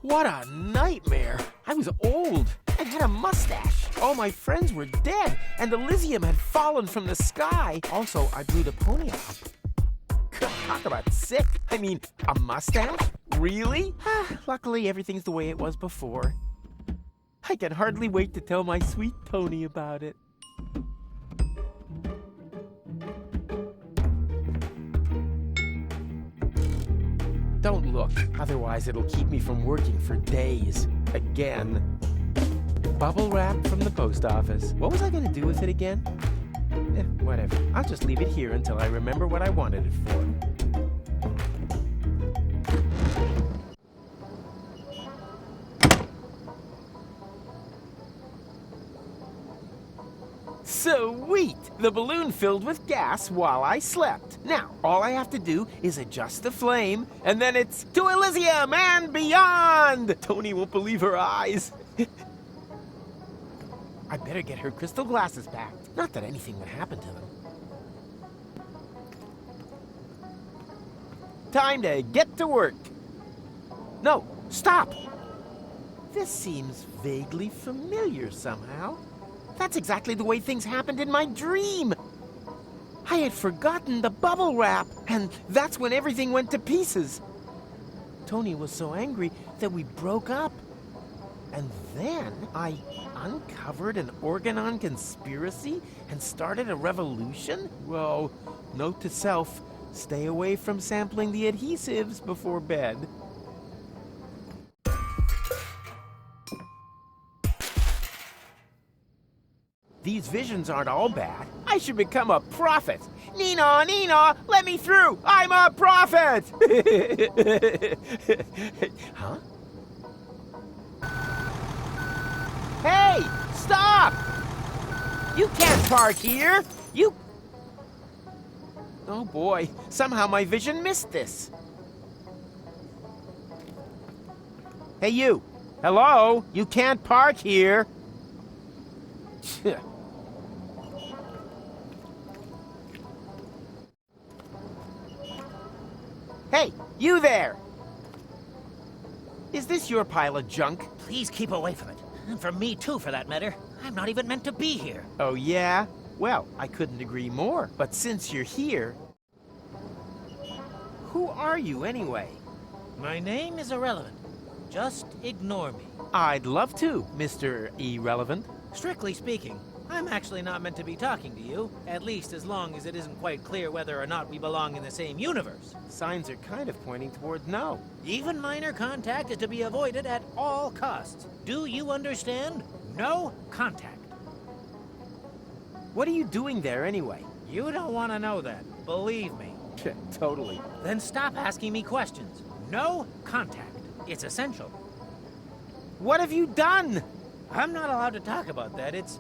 What a nightmare! I was old. I had a mustache. All my friends were dead, and Elysium had fallen from the sky. Also, I blew Deponia up. Talk about sick. I mean, a mustache? Really? Luckily, everything's the way it was before. I can hardly wait to tell my sweet pony about it. Don't look, otherwise it'll keep me from working for days. Again. Bubble wrap from the post office. What was I gonna do with it again? Whatever. I'll just leave it here until I remember what I wanted it for. Sweet! The balloon filled with gas while I slept. Now, all I have to do is adjust the flame, and then it's to Elysium and beyond! Tony won't believe her eyes. I better get her crystal glasses back. Not that anything would happen to them. Time to get to work. No, stop! This seems vaguely familiar somehow. That's exactly the way things happened in my dream. I had forgotten the bubble wrap, and that's when everything went to pieces. Tony was so angry that we broke up. And then I uncovered an Organon conspiracy and started a revolution? Well, note to self, stay away from sampling the adhesives before bed. These visions aren't all bad. I should become a prophet. Nina, Nina, let me through! I'm a prophet! Huh? Hey, stop! You can't park here! Oh boy, somehow my vision missed this. Hey you! Hello? You can't park here! Hey, you there! Is this your pile of junk? Please keep away from it. And from me too, for that matter. I'm not even meant to be here. Oh yeah? Well, I couldn't agree more. But since you're here... Who are you anyway? My name is irrelevant. Just ignore me. I'd love to, Mr. Irrelevant. Strictly speaking, I'm actually not meant to be talking to you, at least as long as it isn't quite clear whether or not we belong in the same universe. Signs are kind of pointing toward no. Even minor contact is to be avoided at all costs. Do you understand? No contact. What are you doing there anyway? You don't want to know that, believe me. Totally. Then stop asking me questions. No contact. It's essential. What have you done? I'm not allowed to talk about that. It's...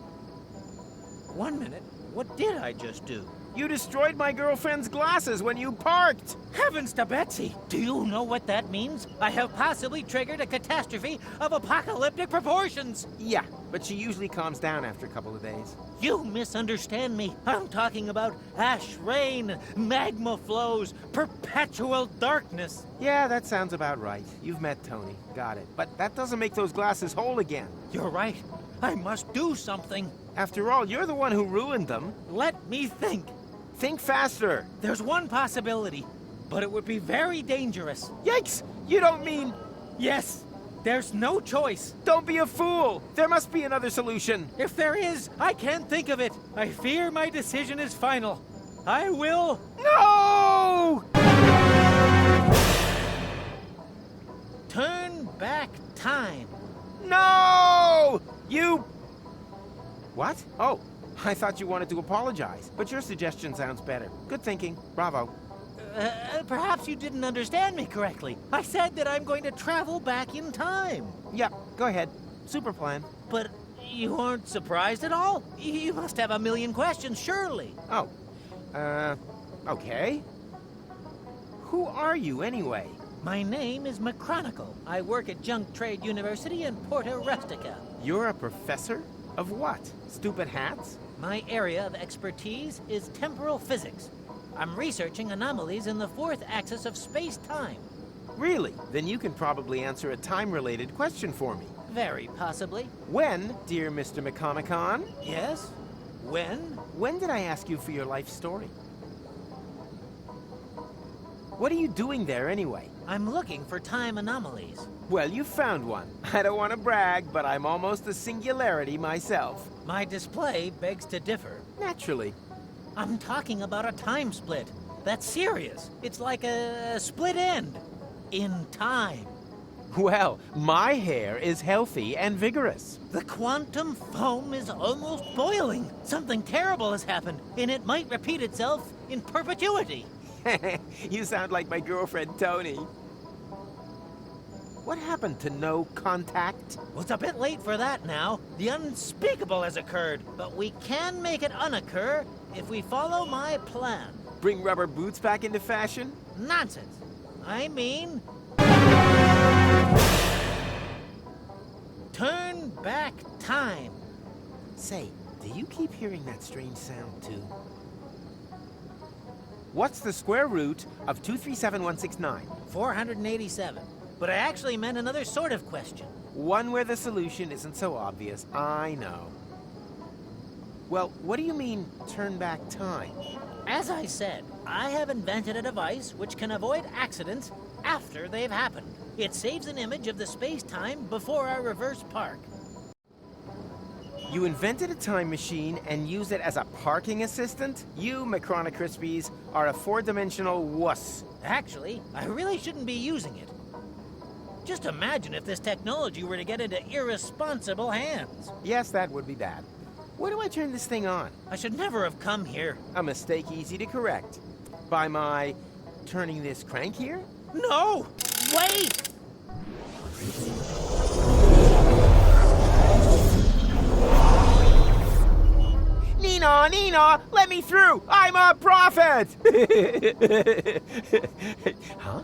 1 minute. What did I just do? You destroyed my girlfriend's glasses when you parked! Heavens to Betsy! Do you know what that means? I have possibly triggered a catastrophe of apocalyptic proportions! Yeah, but she usually calms down after a couple of days. You misunderstand me. I'm talking about ash rain, magma flows, perpetual darkness. Yeah, that sounds about right. You've met Tony. Got it. But that doesn't make those glasses whole again. You're right. I must do something. After all, you're the one who ruined them. Let me think. Think faster. There's one possibility, but it would be very dangerous. Yikes! You don't mean... Yes, there's no choice. Don't be a fool. There must be another solution. If there is, I can't think of it. I fear my decision is final. I will... No! Turn back time. No! You... What? Oh, I thought you wanted to apologize, but your suggestion sounds better. Good thinking. Bravo. Perhaps you didn't understand me correctly. I said that I'm going to travel back in time. Yep, go ahead. Super plan. But you aren't surprised at all? You must have a million questions, surely. Oh, okay. Who are you anyway? My name is McChronicle. I work at Junk Trade University in Porta Rustica. You're a professor? Of what? Stupid hats? My area of expertise is temporal physics. I'm researching anomalies in the fourth axis of space-time. Really? Then you can probably answer a time-related question for me. Very possibly. When, dear Mr. McComicon? Yes? When? When did I ask you for your life story? What are you doing there anyway? I'm looking for time anomalies. Well, you found one. I don't want to brag, but I'm almost a singularity myself. My display begs to differ. Naturally. I'm talking about a time split. That's serious. It's like a split end. In time. Well, my hair is healthy and vigorous. The quantum foam is almost boiling. Something terrible has happened, and it might repeat itself in perpetuity. You sound like my girlfriend, Tony. What happened to no contact? Well, it's a bit late for that now. The unspeakable has occurred, but we can make it unoccur if we follow my plan. Bring rubber boots back into fashion? Nonsense. I mean... turn back time. Say, do you keep hearing that strange sound, too? What's the square root of 237169? 487. But I actually meant another sort of question. One where the solution isn't so obvious, I know. Well, what do you mean, turn back time? As I said, I have invented a device which can avoid accidents after they've happened. It saves an image of the space-time before I reverse park. You invented a time machine and use it as a parking assistant? You, Macronicrispies, are a four-dimensional wuss. Actually, I really shouldn't be using it. Just imagine if this technology were to get into irresponsible hands. Yes, that would be bad. Where do I turn this thing on? I should never have come here. A mistake easy to correct. By my turning this crank here? No! Wait! Nina, let me through! I'm a prophet! Huh?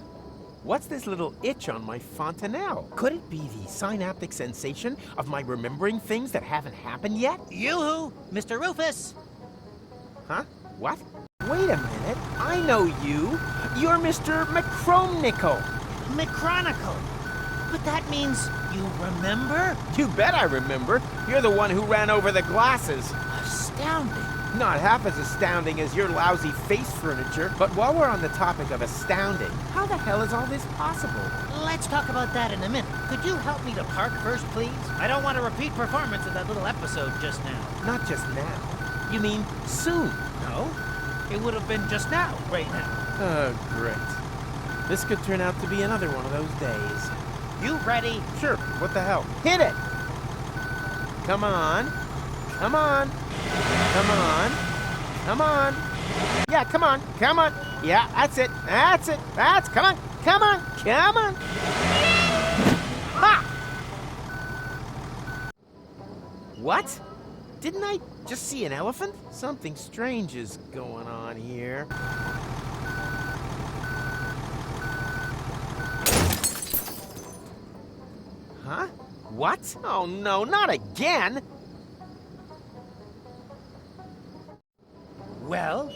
What's this little itch on my fontanelle? Could it be the synaptic sensation of my remembering things that haven't happened yet? Yoo-hoo! Mr. Rufus! Huh? What? Wait a minute. I know you. You're Mr. McChronicle. McChronicle! But that means you remember? You bet I remember. You're the one who ran over the glasses. Astounding. Not half as astounding as your lousy face furniture, but while we're on the topic of astounding, how the hell is all this possible? Let's talk about that in a minute. Could you help me to park first, please? I don't want a repeat performance of that little episode just now. Not just now. You mean soon? No, it would have been just now, right now. Oh, great. This could turn out to be another one of those days. You ready? Sure, what the hell? Hit it! Come on. Come on. Come on. Come on. Yeah, come on. Come on. Yeah, that's it. That's it. Come on. Come on. Come on. Ha! What? Didn't I just see an elephant? Something strange is going on here. Huh? What? Oh no, not again! Well,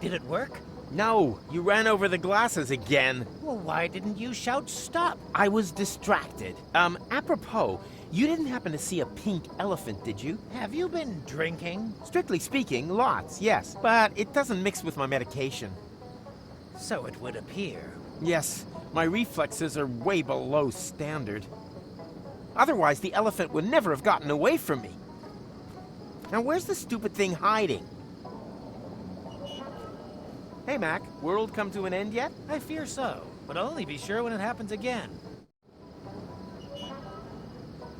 did it work? No, you ran over the glasses again. Well, why didn't you shout stop? I was distracted. Apropos, you didn't happen to see a pink elephant, did you? Have you been drinking? Strictly speaking, lots, yes. But it doesn't mix with my medication. So it would appear. Yes, my reflexes are way below standard. Otherwise, the elephant would never have gotten away from me. Now, where's the stupid thing hiding? Hey, Mac, world come to an end yet? I fear so, but I'll only be sure when it happens again.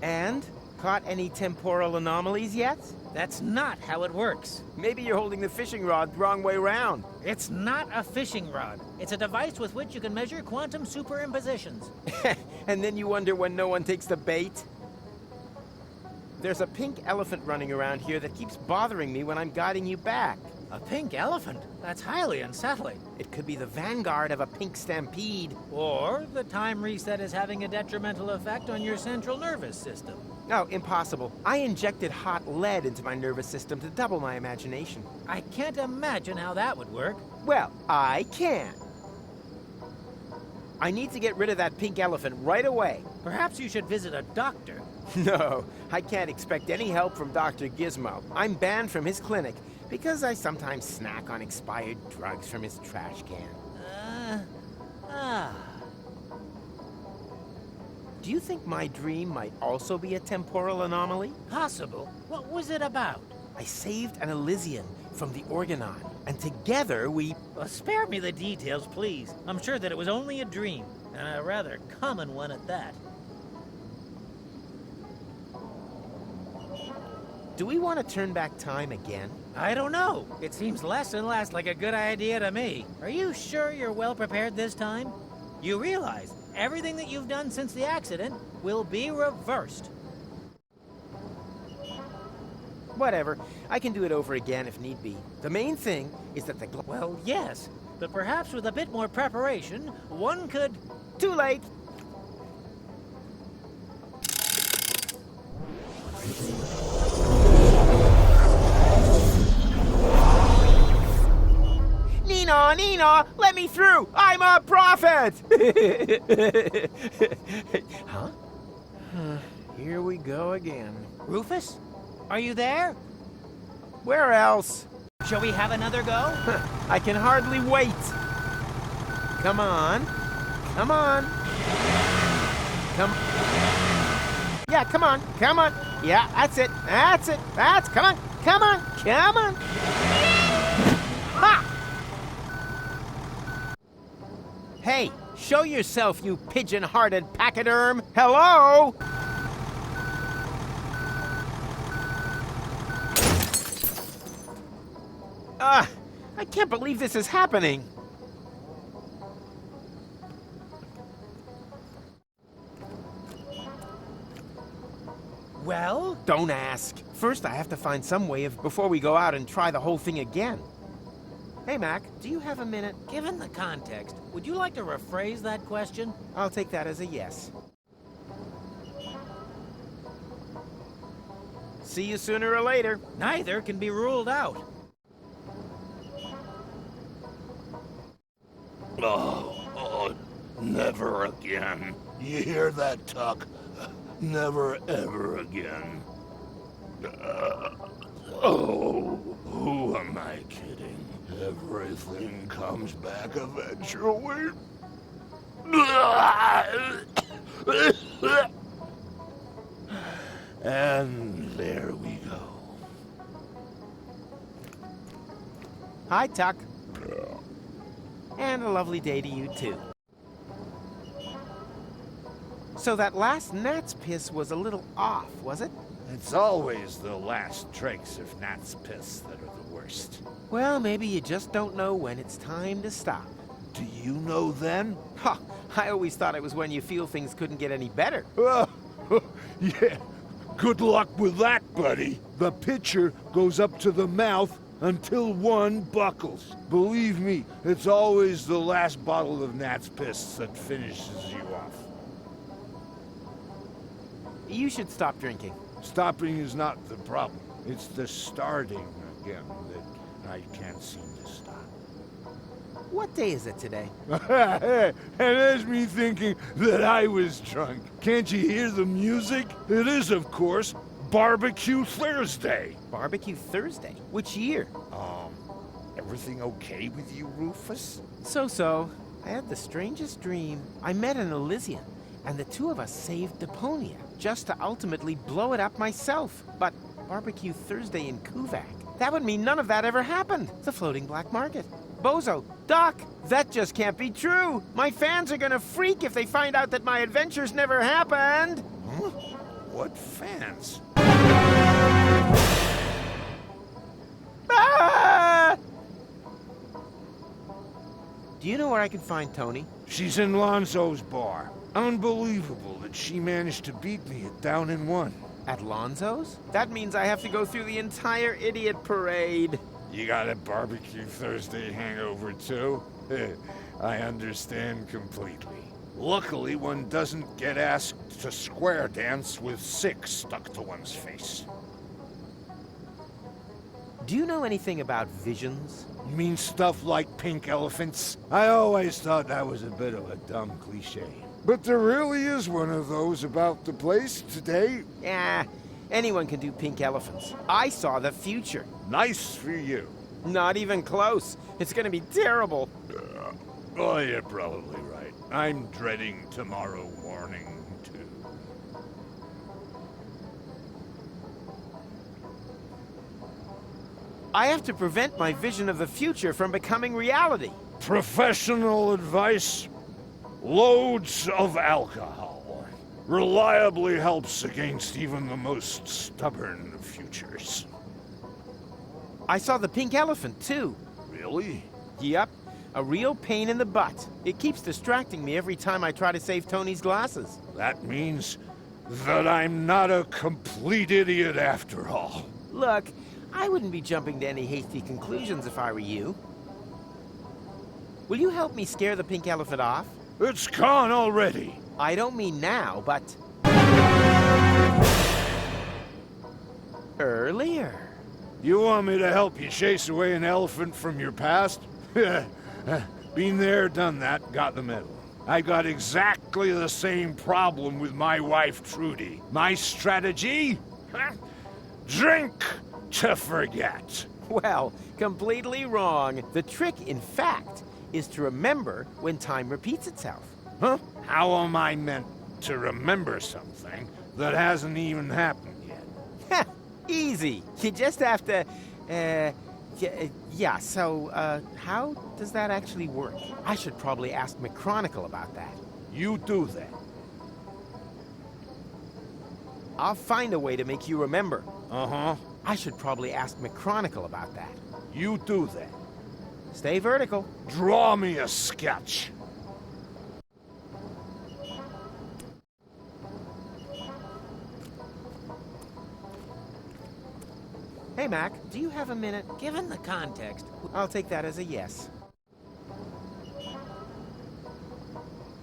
And? Caught any temporal anomalies yet? That's not how it works. Maybe you're holding the fishing rod the wrong way round. It's not a fishing rod. It's a device with which you can measure quantum superimpositions. And then you wonder when no one takes the bait? There's a pink elephant running around here that keeps bothering me when I'm guiding you back. A pink elephant? That's highly unsettling. It could be the vanguard of a pink stampede. Or the time reset is having a detrimental effect on your central nervous system. No, impossible. I injected hot lead into my nervous system to double my imagination. I can't imagine how that would work. Well, I can. I need to get rid of that pink elephant right away. Perhaps you should visit a doctor. No, I can't expect any help from Dr. Gizmo. I'm banned from his clinic because I sometimes snack on expired drugs from his trash can. Do you think my dream might also be a temporal anomaly? Possible. What was it about? I saved an Elysian from the Organon, and together we... Well, spare me the details, please. I'm sure that it was only a dream, and a rather common one at that. Do we want to turn back time again? I don't know. It seems less and less like a good idea to me. Are you sure you're well prepared this time? You realize everything that you've done since the accident will be reversed. Whatever. I can do it over again if need be. The main thing is that the... Well, yes, but perhaps with a bit more preparation, one could... Too late! Nina, let me through! I'm a prophet! Huh? Here we go again. Rufus? Are you there? Where else? Shall we have another go? I can hardly wait. Come on. Come on. Come. Yeah, come on. Come on. Yeah, that's it. That's it. Come on. Come on. Come on. Ha! Hey, show yourself, you pigeon-hearted pachyderm. Hello? I can't believe this is happening. Well? Don't ask. First, I have to find some way of before we go out and try the whole thing again. Hey, Mac, do you have a minute? Given the context, would you like to rephrase that question? I'll take that as a yes. See you sooner or later. Neither can be ruled out. Oh, never again. You hear that, Tuck? Never, ever again. Who am I kidding? Everything comes back eventually. And there we go. Hi, Tuck. And a lovely day to you, too. So that last gnat's piss was a little off, was it? It's always the last trace of gnat's piss that are the worst. Well, maybe you just don't know when it's time to stop. Do you know then? Ha! I always thought it was when you feel things couldn't get any better. Yeah. Good luck with that, buddy. The pitcher goes up to the mouth until one buckles. Believe me, it's always the last bottle of gnat's piss that finishes you off. You should stop drinking. Stopping is not the problem. It's the starting again that I can't seem to stop. What day is it today? And there's me thinking that I was drunk. Can't you hear the music? It is, of course, Barbecue Thursday. Barbecue Thursday? Which year? Everything okay with you, Rufus? So. I had the strangest dream. I met an Elysian, and the two of us saved Deponia, just to ultimately blow it up myself. But Barbecue Thursday in Kuvak, that would mean none of that ever happened. The floating black market. Bozo, Doc, that just can't be true. My fans are gonna freak if they find out that my adventures never happened. Huh? What fans? Ah! Do you know where I can find Tony? She's in Lonzo's bar. Unbelievable that she managed to beat me at Down in One. At Lonzo's? That means I have to go through the entire idiot parade. You got a barbecue Thursday hangover too? I understand completely. Luckily, one doesn't get asked to square dance with 6 stuck to one's face. Do you know anything about visions? You mean stuff like pink elephants? I always thought that was a bit of a dumb cliche. But there really is one of those about the place today. Yeah, anyone can do pink elephants. I saw the future. Nice for you. Not even close. It's gonna be terrible. Oh, you're probably right. I'm dreading tomorrow morning, too. I have to prevent my vision of the future from becoming reality. Professional advice? Loads of alcohol. Reliably helps against even the most stubborn of futures. I saw the pink elephant, too. Really? Yep, a real pain in the butt. It keeps distracting me every time I try to save Tony's glasses. That means that I'm not a complete idiot after all. Look, I wouldn't be jumping to any hasty conclusions if I were you. Will you help me scare the pink elephant off? It's gone already. I don't mean now, but... earlier. You want me to help you chase away an elephant from your past? Been there, done that, got the medal. I got exactly the same problem with my wife, Trudy. My strategy? Drink to forget. Well, completely wrong. The trick, in fact, is to remember when time repeats itself. Huh? How am I meant to remember something that hasn't even happened yet? Easy. You just have to, yeah, so, how does that actually work? I should probably ask McChronicle about that. You do that. I'll find a way to make you remember. Uh-huh. I should probably ask McChronicle about that. You do that. Stay vertical. Draw me a sketch. Hey, Mac, do you have a minute? Given the context, I'll take that as a yes.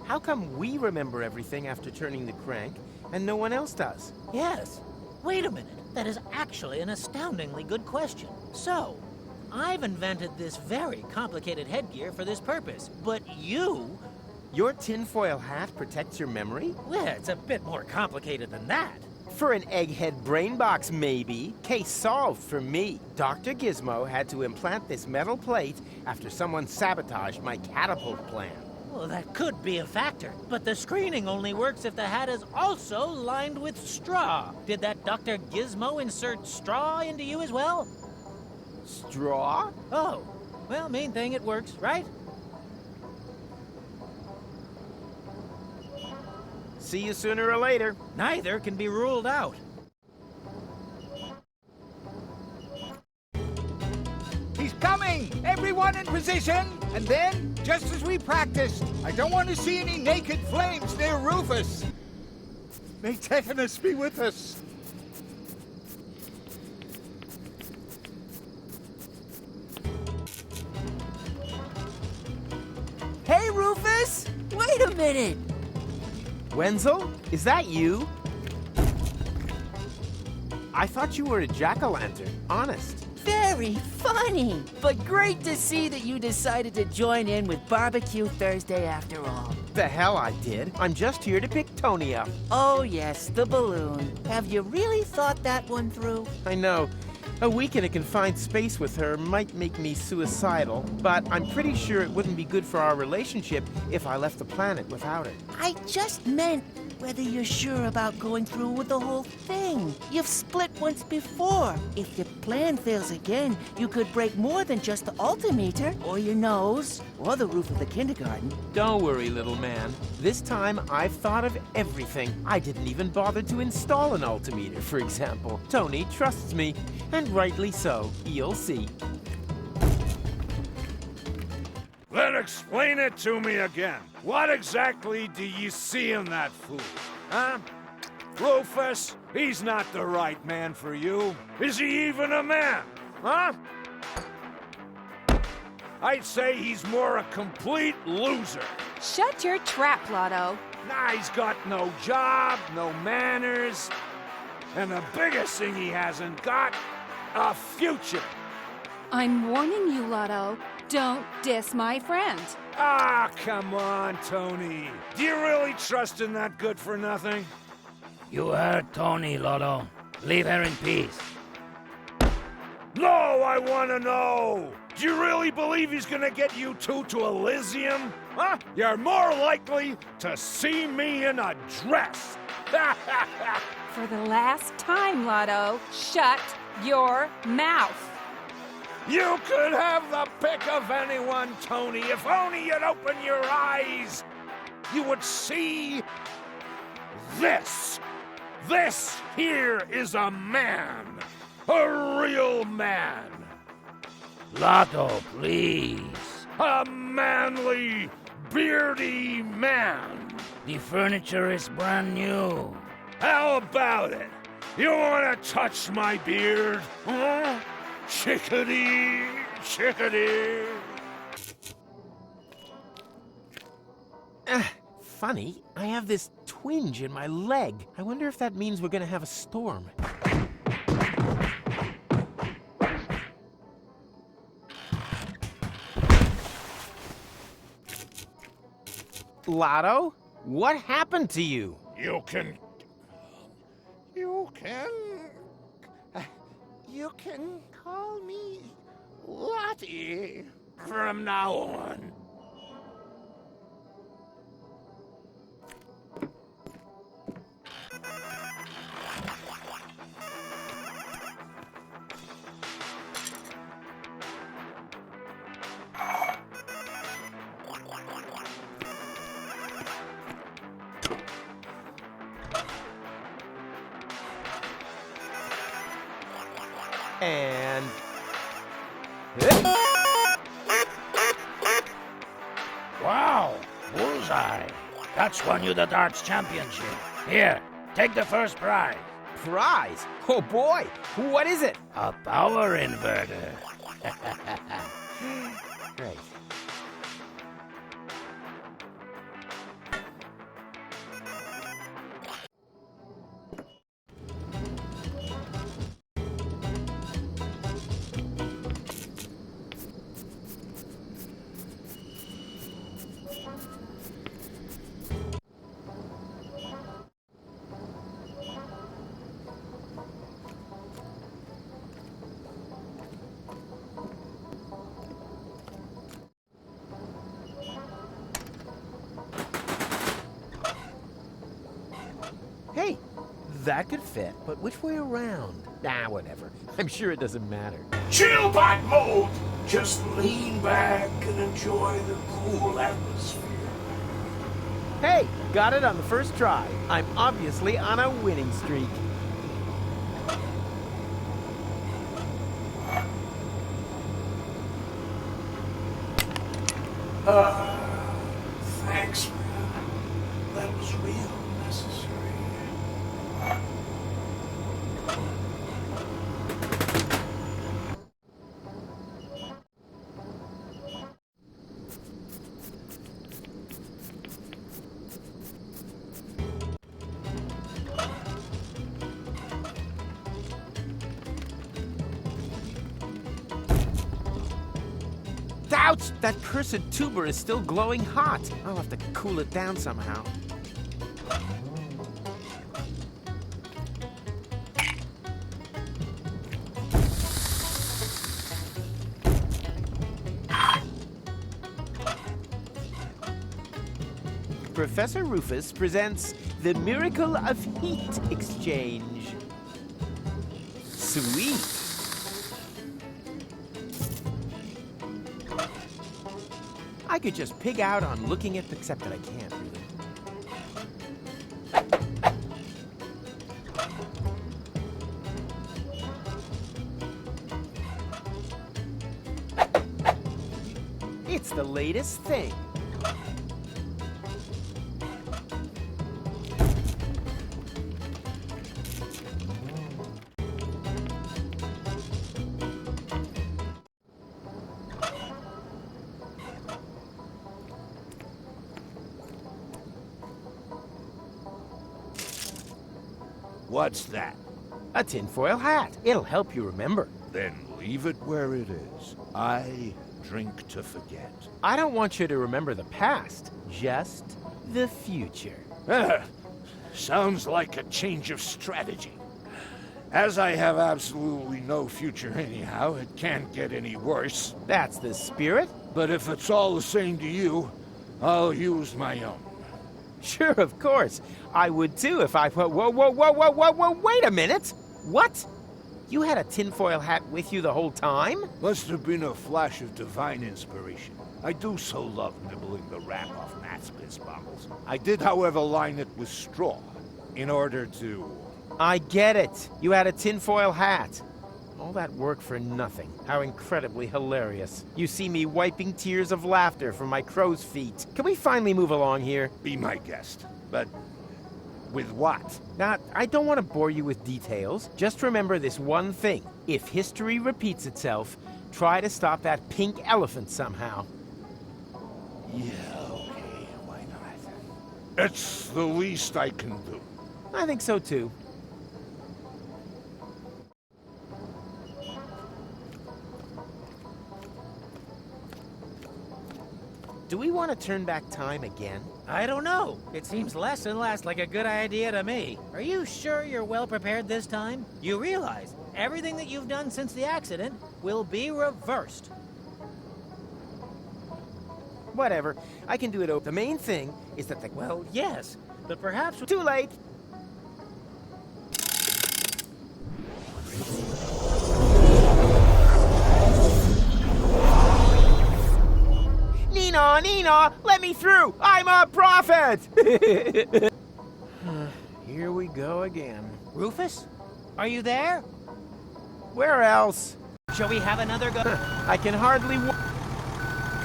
How come we remember everything after turning the crank, and no one else does? yes. Wait a minute. That is actually an astoundingly good question. So, I've invented this very complicated headgear for this purpose, but you... Your tinfoil hat protects your memory? Well, it's a bit more complicated than that. For an egghead brain box, maybe. Case solved for me. Dr. Gizmo had to implant this metal plate after someone sabotaged my catapult plan. Well, that could be a factor, but the screening only works if the hat is also lined with straw. Did that Dr. Gizmo insert straw into you as well? Straw? Oh, well, main thing, it works, right? See you sooner or later. Neither can be ruled out. He's coming! Everyone in position! And then, just as we practiced, I don't want to see any naked flames near Rufus. May Tetanus be with us. Hey, Rufus! Wait a minute! Wenzel, is that you? I thought you were a jack-o'-lantern, honest. Very funny! But great to see that you decided to join in with Barbecue Thursday after all. The hell I did. I'm just here to pick Tony up. Oh yes, the balloon. Have you really thought that one through? I know. A week in a confined space with her might make me suicidal, but I'm pretty sure it wouldn't be good for our relationship if I left the planet without her. I just meant whether you're sure about going through with the whole thing. You've split once before. If your plan fails again, you could break more than just the altimeter, or your nose, or the roof of the kindergarten. Don't worry, little man. This time I've thought of everything. I didn't even bother to install an altimeter, for example. Tony trusts me, and rightly so. You'll see. Then explain it to me again. What exactly do you see in that fool? Huh? Rufus, he's not the right man for you. Is he even a man? Huh? I'd say he's more a complete loser. Shut your trap, Lotto. Nah, he's got no job, no manners, and the biggest thing he hasn't got, a future. I'm warning you, Lotto. Don't diss my friend. Ah, come on, Tony. Do you really trust in that good-for-nothing? You heard Tony, Lotto. Leave her in peace. No, I want to know. Do you really believe he's gonna get you two to Elysium? Huh? You're more likely to see me in a dress. For the last time, Lotto, shut your mouth. You could have the pick of anyone, Tony. If only you'd open your eyes, you would see this. This here is a man. A real man. Lotto, please. A manly, beardy man. The furniture is brand new. How about it? You want to touch my beard? Huh? Chickadee, chickadee. Funny, I have this twinge in my leg. I wonder if that means we're gonna have a storm. Lotto, what happened to you? You can call me Lottie from now on. And... Wow, bullseye. That's won you the darts championship. Here, take the first prize. Prize? Oh boy, what is it? A power inverter. Great. Hey, that could fit, but which way around? Ah, whatever. I'm sure it doesn't matter. Chill back mode. Just lean back and enjoy the cool atmosphere. Hey, got it on the first try. I'm obviously on a winning streak. Thanks, man. That was real necessary. Ouch! That cursed tuber is still glowing hot. I'll have to cool it down somehow. Professor Rufus presents the Miracle of Heat Exchange. Sweet. I could just pig out on looking at, except that I can't really. It's the latest thing. What's that? A tinfoil hat. It'll help you remember. Then leave it where it is. I drink to forget. I don't want you to remember the past, just the future. Sounds like a change of strategy. As I have absolutely no future anyhow, it can't get any worse. That's the spirit. But if it's all the same to you, I'll use my own. Sure, of course. I would too if I... Whoa, wait a minute! What? You had a tinfoil hat with you the whole time? Must have been a flash of divine inspiration. I do so love nibbling the wrap off Matt's piss bottles. I did, however, line it with straw, in order to... I get it. You had a tinfoil hat. All that work for nothing. How incredibly hilarious. You see me wiping tears of laughter from my crow's feet. Can we finally move along here? Be my guest. But with what? Now, I don't want to bore you with details. Just remember this one thing. If history repeats itself, try to stop that pink elephant somehow. Yeah, okay, why not? It's the least I can do. I think so too. Do we want to turn back time again? I don't know. It seems less and less like a good idea to me. Are you sure you're well prepared this time? You realize everything that you've done since the accident will be reversed. Whatever. I can do it. The main thing is that the... Well, yes, but perhaps... Too late! Nina, let me through! I'm a prophet! Here we go again. Rufus? Are you there? Where else? Shall we have another go? I can hardly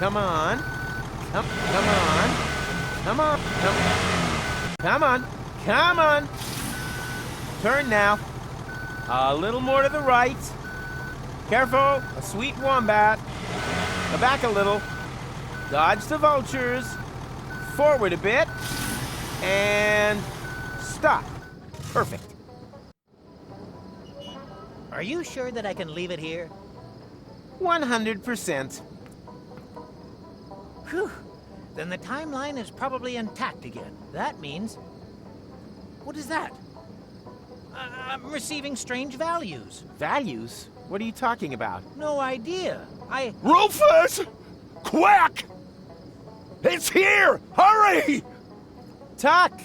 Come on. Come on. Turn now. A little more to the right. Careful, a sweet wombat. Back a little. Dodge the vultures. Forward a bit. And stop. Perfect. Are you sure that I can leave it here? 100%. Whew. Then the timeline is probably intact again. That means... What is that? I'm receiving strange values. Values? What are you talking about? No idea. Rufus! Quack! It's here! Hurry! Tuck!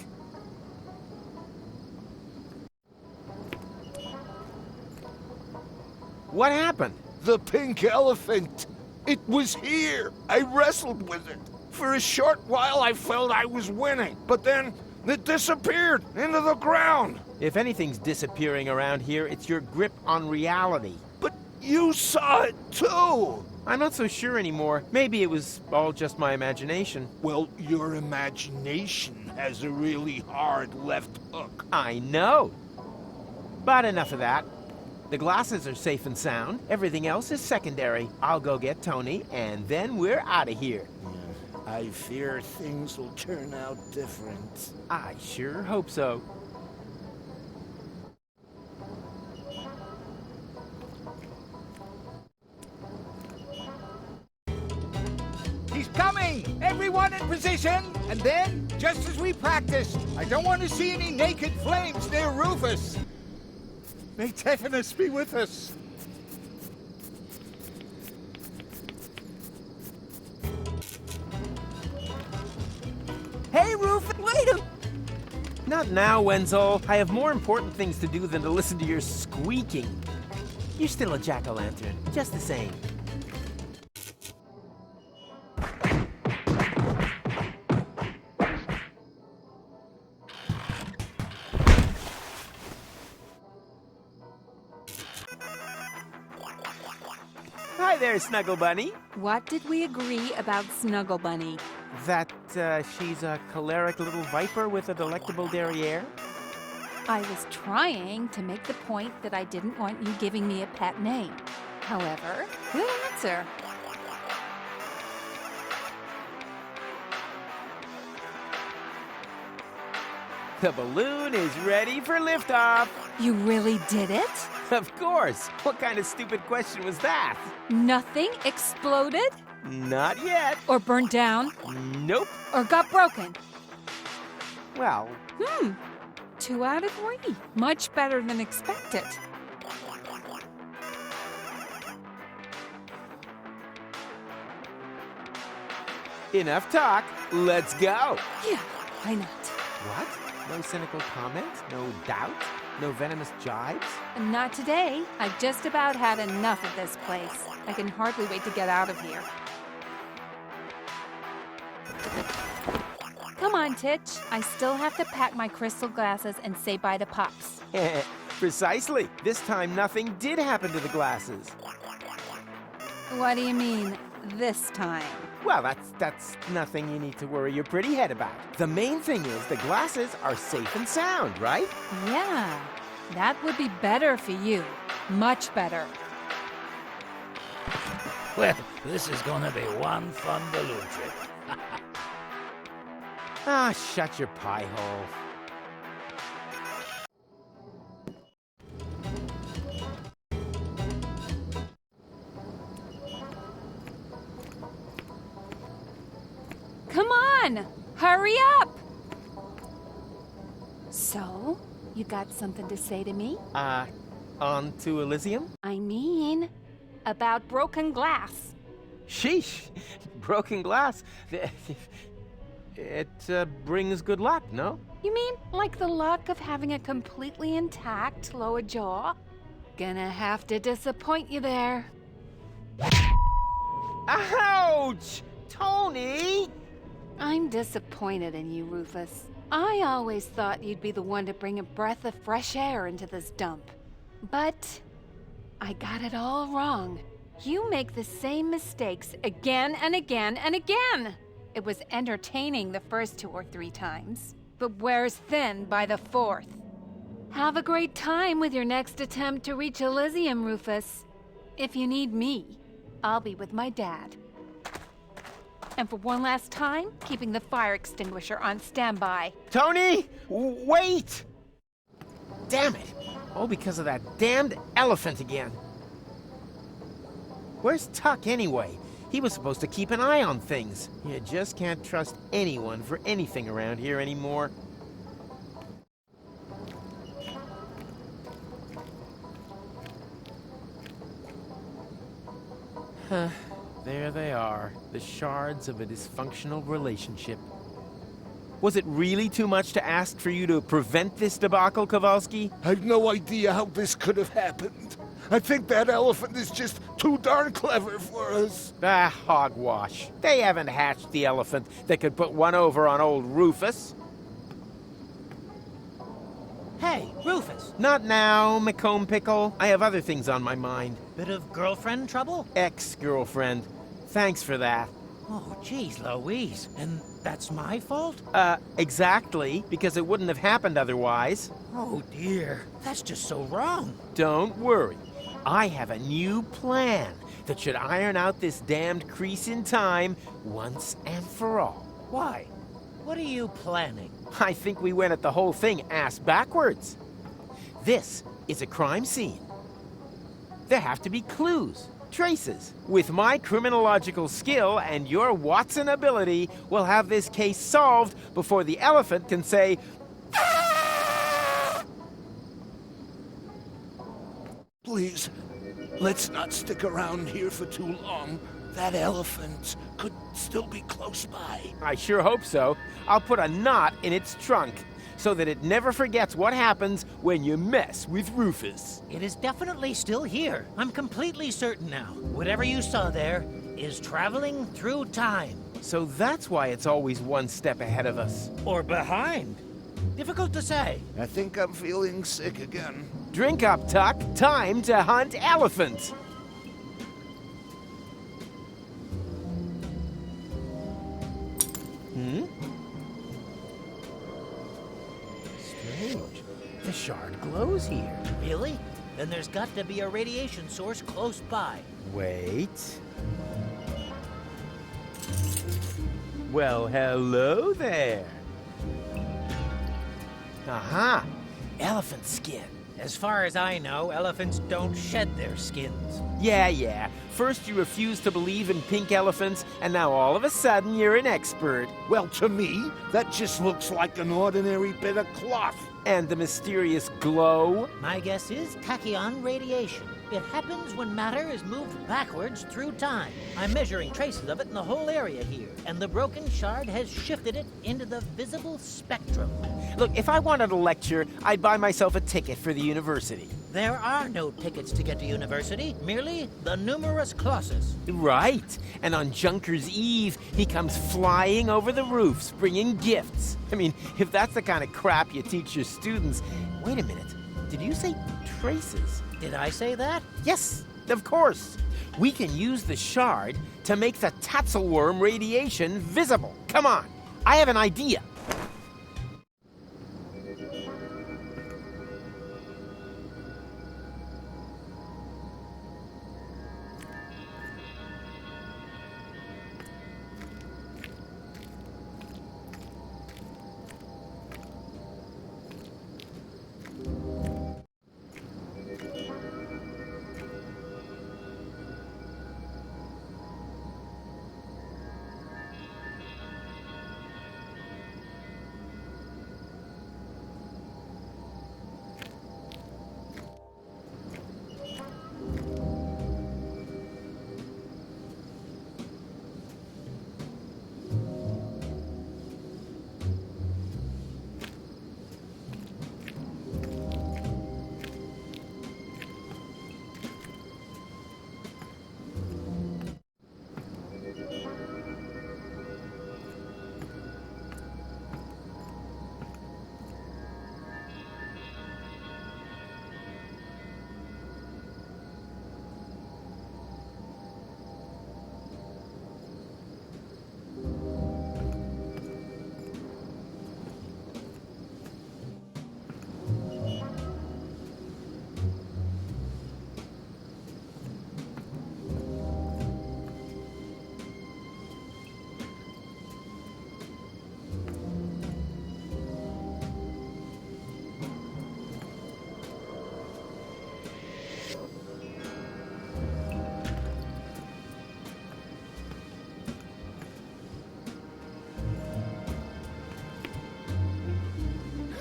What happened? The pink elephant. It was here. I wrestled with it. For a short while, I felt I was winning. But then, it disappeared into the ground. If anything's disappearing around here, it's your grip on reality. But you saw it, too. I'm not so sure anymore. Maybe it was all just my imagination. Well, your imagination has a really hard left hook. I know. But enough of that. The glasses are safe and sound. Everything else is secondary. I'll go get Tony, and then we're out of here. I fear things will turn out different. I sure hope so. He's coming! Everyone in position! And then, just as we practiced, I don't want to see any naked flames near Rufus. May Tetanus be with us. Hey, Rufus, wait a... Not now, Wenzel. I have more important things to do than to listen to your squeaking. You're still a jack-o'-lantern, just the same. Hi there, Snuggle Bunny. What did we agree about Snuggle Bunny? That, she's a choleric little viper with a delectable derriere? I was trying to make the point that I didn't want you giving me a pet name. However, good answer. The balloon is ready for liftoff. You really did it? Of course. What kind of stupid question was that? Nothing exploded? Not yet. Or burned down? Nope. Or got broken? Well, 2 out of 3. Much better than expected. enough talk. Let's go. Yeah, why not? What? No cynical comments? No doubt? No venomous jibes? Not today. I've just about had enough of this place. I can hardly wait to get out of here. Come on, Titch. I still have to pack my crystal glasses and say bye to Pops. Precisely. This time nothing did happen to the glasses. What do you mean, this time? Well, that's nothing you need to worry your pretty head about. The main thing is the glasses are safe and sound, right? Yeah, that would be better for you. Much better. Well, this is gonna be one fun balloon trip. Ah, shut your pie hole. Come on! Hurry up! So, you got something to say to me? On to Elysium? I mean, about broken glass. Sheesh. Broken glass. It brings good luck, no? You mean like the luck of having a completely intact lower jaw? Gonna have to disappoint you there. Ouch! Tony! I'm disappointed in you, Rufus. I always thought you'd be the one to bring a breath of fresh air into this dump. But I got it all wrong. You make the same mistakes again and again and again. It was entertaining the first 2 or 3 times, but wears thin by the 4th. Have a great time with your next attempt to reach Elysium, Rufus. If you need me, I'll be with my dad. And for one last time, keeping the fire extinguisher on standby. Tony! Wait! Damn it! All because of that damned elephant again. Where's Tuck anyway? He was supposed to keep an eye on things. You just can't trust anyone for anything around here anymore. Huh. There they are, the shards of a dysfunctional relationship. Was it really too much to ask for you to prevent this debacle, Kowalski? I've no idea how this could have happened. I think that elephant is just too darn clever for us. Ah, hogwash. They haven't hatched the elephant that could put one over on old Rufus. Hey, Rufus! Not now, McComb Pickle. I have other things on my mind. Bit of girlfriend trouble? Ex-girlfriend. Thanks for that. Oh, geez, Louise. And that's my fault? Exactly, because it wouldn't have happened otherwise. Oh, dear. That's just so wrong. Don't worry. I have a new plan that should iron out this damned crease in time once and for all. Why? What are you planning? I think we went at the whole thing ass backwards. This is a crime scene. There have to be clues, traces. With my criminological skill and your Watson ability, we'll have this case solved before the elephant can say, Please, let's not stick around here for too long. That elephant could still be close by. I sure hope so. I'll put a knot in its trunk so that it never forgets what happens when you mess with Rufus. It is definitely still here. I'm completely certain now. Whatever you saw there is traveling through time. So that's why it's always one step ahead of us. Or behind. Difficult to say. I think I'm feeling sick again. Drink up, Tuck. Time to hunt elephants. Strange. The shard glows here. Really? Then there's got to be a radiation source close by. Wait. Well, hello there. Aha! Elephant skin. As far as I know, elephants don't shed their skins. Yeah. First you refused to believe in pink elephants, and now all of a sudden you're an expert. Well, to me, that just looks like an ordinary bit of cloth. And the mysterious glow? My guess is tachyon radiation. It happens when matter is moved backwards through time. I'm measuring traces of it in the whole area here, and the broken shard has shifted it into the visible spectrum. Look, if I wanted a lecture, I'd buy myself a ticket for the university. There are no tickets to get to university, merely the numerous clauses. Right. And on Junker's Eve, he comes flying over the roofs, bringing gifts. I mean, if that's the kind of crap you teach your students... Wait a minute. Did you say traces? Did I say that? Yes, of course. We can use the shard to make the Tatzelworm radiation visible. Come on. I have an idea.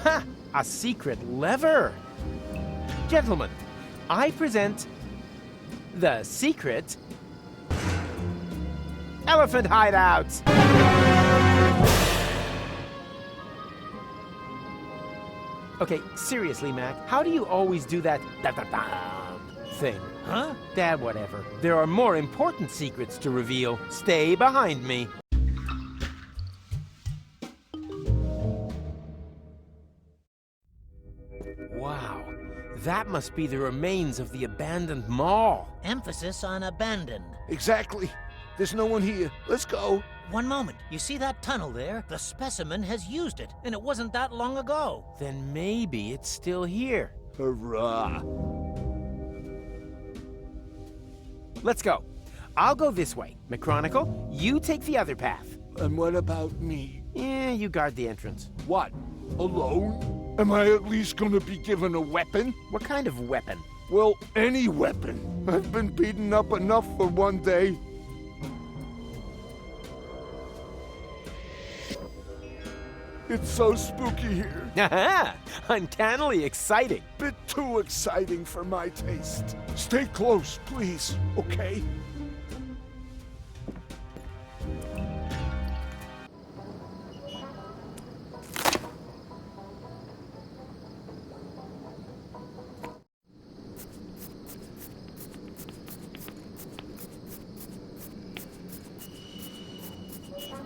Ha! A secret lever! Gentlemen, I present the secret elephant hideout! Okay, seriously, Mac, how do you always do that thing? Huh? Whatever. There are more important secrets to reveal. Stay behind me. Wow, that must be the remains of the abandoned mall. Emphasis on abandoned. Exactly. There's no one here. Let's go. One moment. You see that tunnel there? The specimen has used it, and it wasn't that long ago. Then maybe it's still here. Hurrah. Let's go. I'll go this way. McChronicle, you take the other path. And what about me? Yeah, you guard the entrance. What? Alone? Am I at least gonna be given a weapon? What kind of weapon? Well, any weapon. I've been beaten up enough for one day. It's so spooky here. Aha! Uncannily exciting. Bit too exciting for my taste. Stay close, please, okay?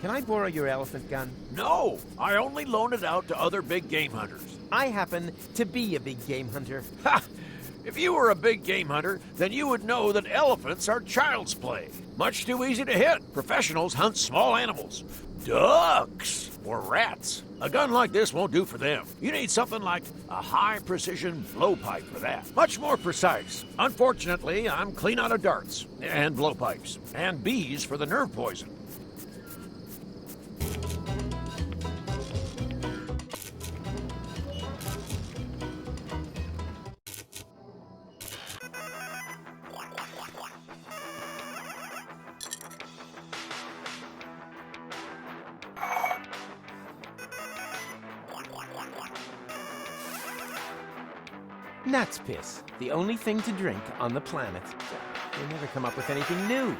Can I borrow your elephant gun? No, I only loan it out to other big game hunters. I happen to be a big game hunter. Ha! If you were a big game hunter, then you would know that elephants are child's play. Much too easy to hit. Professionals hunt small animals. Ducks or rats. A gun like this won't do for them. You need something like a high-precision blowpipe for that. Much more precise. Unfortunately, I'm clean out of darts and blowpipes and bees for the nerve poison. Gnat's piss, the only thing to drink on the planet. They never come up with anything new.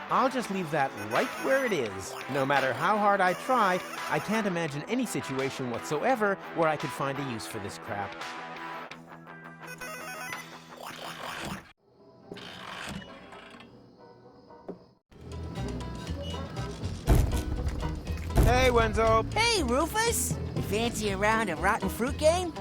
I'll just leave that right where it is. No matter how hard I try, I can't imagine any situation whatsoever where I could find a use for this crap. Hey, Wenzel. Hey, Rufus! You fancy a round of rotten fruit game?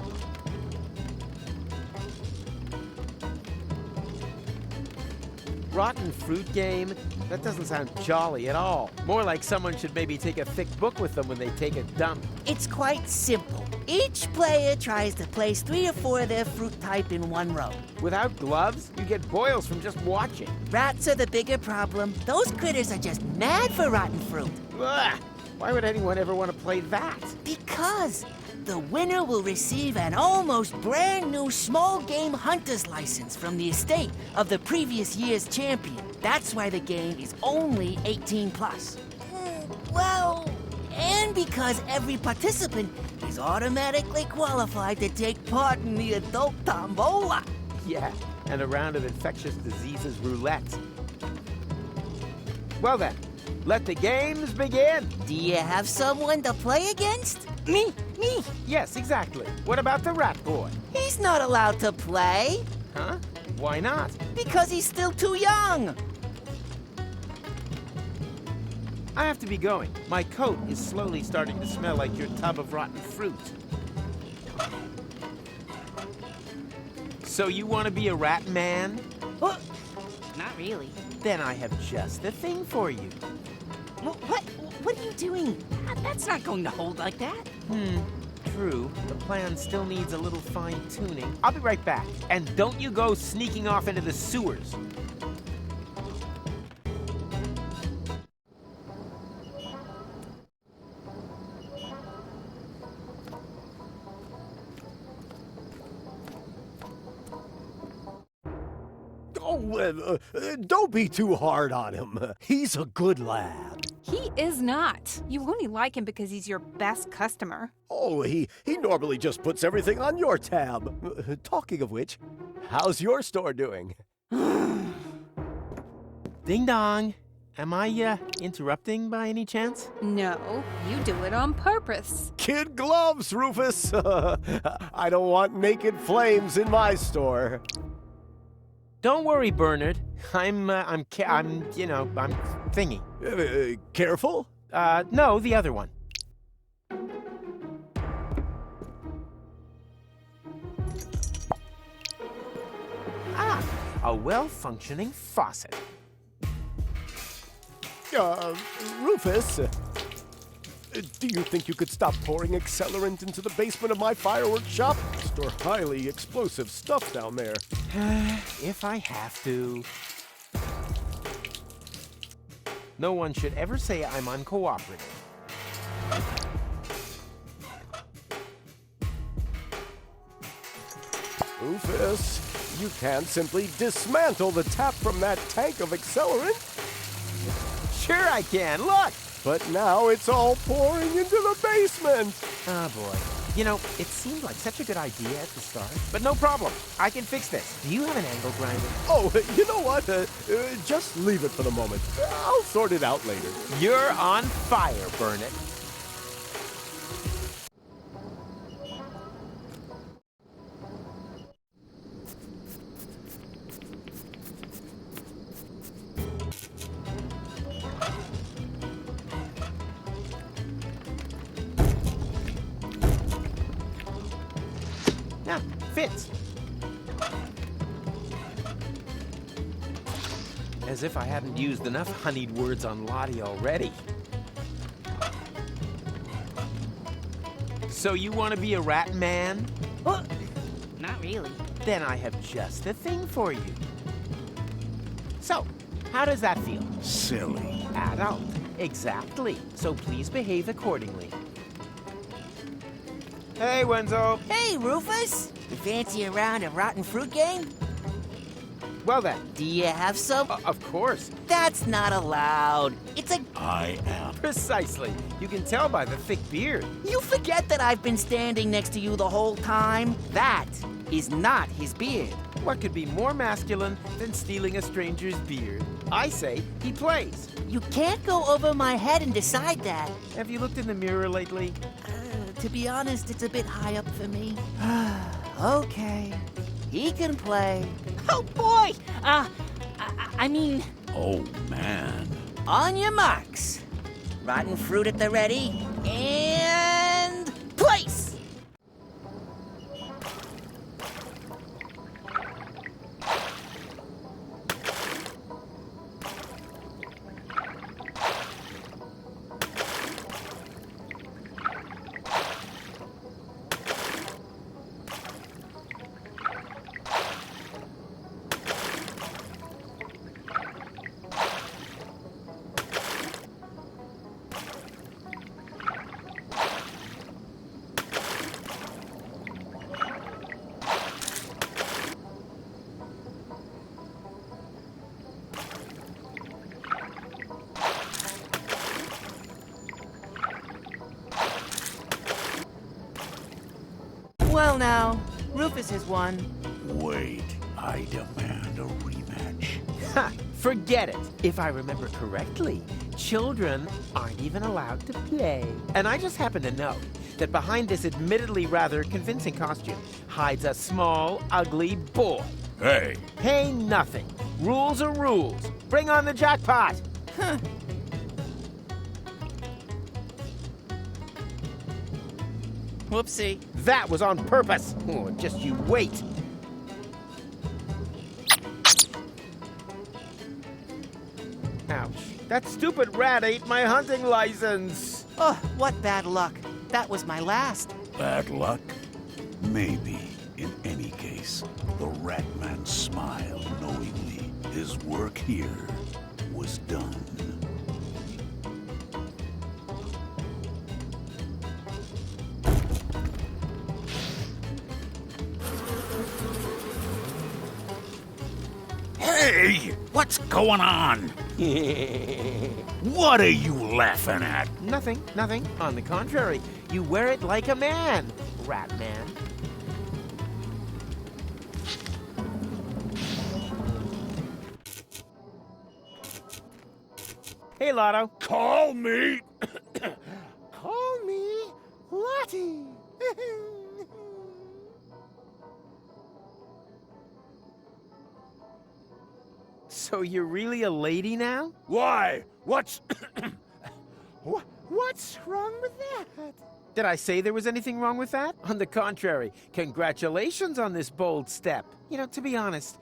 Rotten fruit game? That doesn't sound jolly at all. More like someone should maybe take a thick book with them when they take a dump. It's quite simple. Each player tries to place 3 or 4 of their fruit type in one row. Without gloves, you get boils from just watching. Rats are the bigger problem. Those critters are just mad for rotten fruit. Ugh! Why would anyone ever want to play that? Because the winner will receive an almost brand new small game hunter's license from the estate of the previous year's champion. That's why the game is only 18 plus. Well, and because every participant is automatically qualified to take part in the adult tombola. Yeah, and a round of infectious diseases roulette. Well then, let the games begin. Do you have someone to play against? Me. Yes, exactly. What about the rat boy? He's not allowed to play. Huh? Why not? Because he's still too young. I have to be going. My coat is slowly starting to smell like your tub of rotten fruit. So you want to be a rat man? Not really. Then I have just the thing for you. What are you doing? That's not going to hold like that. True. The plan still needs a little fine-tuning. I'll be right back. And don't you go sneaking off into the sewers. Oh, don't be too hard on him. He's a good lad. He is not. You only like him because he's your best customer. Oh, he normally just puts everything on your tab. Talking of which, how's your store doing? Ding dong. Am I, interrupting by any chance? No, you do it on purpose. Kid gloves, Rufus. I don't want naked flames in my store. Don't worry, Bernard. I'm thingy. Careful? No, the other one. Ah, a well-functioning faucet. Rufus, do you think you could stop pouring accelerant into the basement of my fireworks shop? Store highly explosive stuff down there. If I have to. No one should ever say I'm uncooperative. Rufus, you can't simply dismantle the tap from that tank of accelerant. Sure I can, look! But now it's all pouring into the basement. Oh boy. You know, it seemed like such a good idea at the start. But no problem. I can fix this. Do you have an angle grinder? Oh, you know what? Just leave it for the moment. I'll sort it out later. You're on fire, Burnett. Yeah, fits. As if I hadn't used enough honeyed words on Lottie already. So you want to be a rat man? Not really. Then I have just the thing for you. So, how does that feel? Silly. Adult. Exactly. So please behave accordingly. Hey, Wenzel. Hey, Rufus! You fancy a round of rotten fruit game? Well then, Do you have some? of course. That's not allowed. It's a... I am. Precisely. You can tell by the thick beard. You forget that I've been standing next to you the whole time? That is not his beard. What could be more masculine than stealing a stranger's beard? I say he plays. You can't go over my head and decide that. Have you looked in the mirror lately? To be honest, it's a bit high up for me. Okay. He can play. Oh boy! I mean, Oh, man. On your marks. Rotten fruit at the ready. And... place! Well now, Rufus has won. Wait, I demand a rematch. Ha! Forget it. If I remember correctly, children aren't even allowed to play. And I just happen to know that behind this admittedly rather convincing costume hides a small, ugly boy. Hey, Hey, nothing. Rules are rules. Bring on the jackpot. Whoopsie. That was on purpose. Oh, just you wait. Ouch. That stupid rat ate my hunting license. Oh, what bad luck. That was my last. bad luck? Maybe. In any case, the rat man smiled knowingly. His work here was done. Hey! What's going on? What are you laughing at? Nothing, nothing. On the contrary, you wear it like a man, rat man. Hey, Lotto. Call me. Call me Lottie. So you're really a lady now? Why? What's What's wrong with that? Did I say there was anything wrong with that? On the contrary, congratulations on this bold step. You know, to be honest,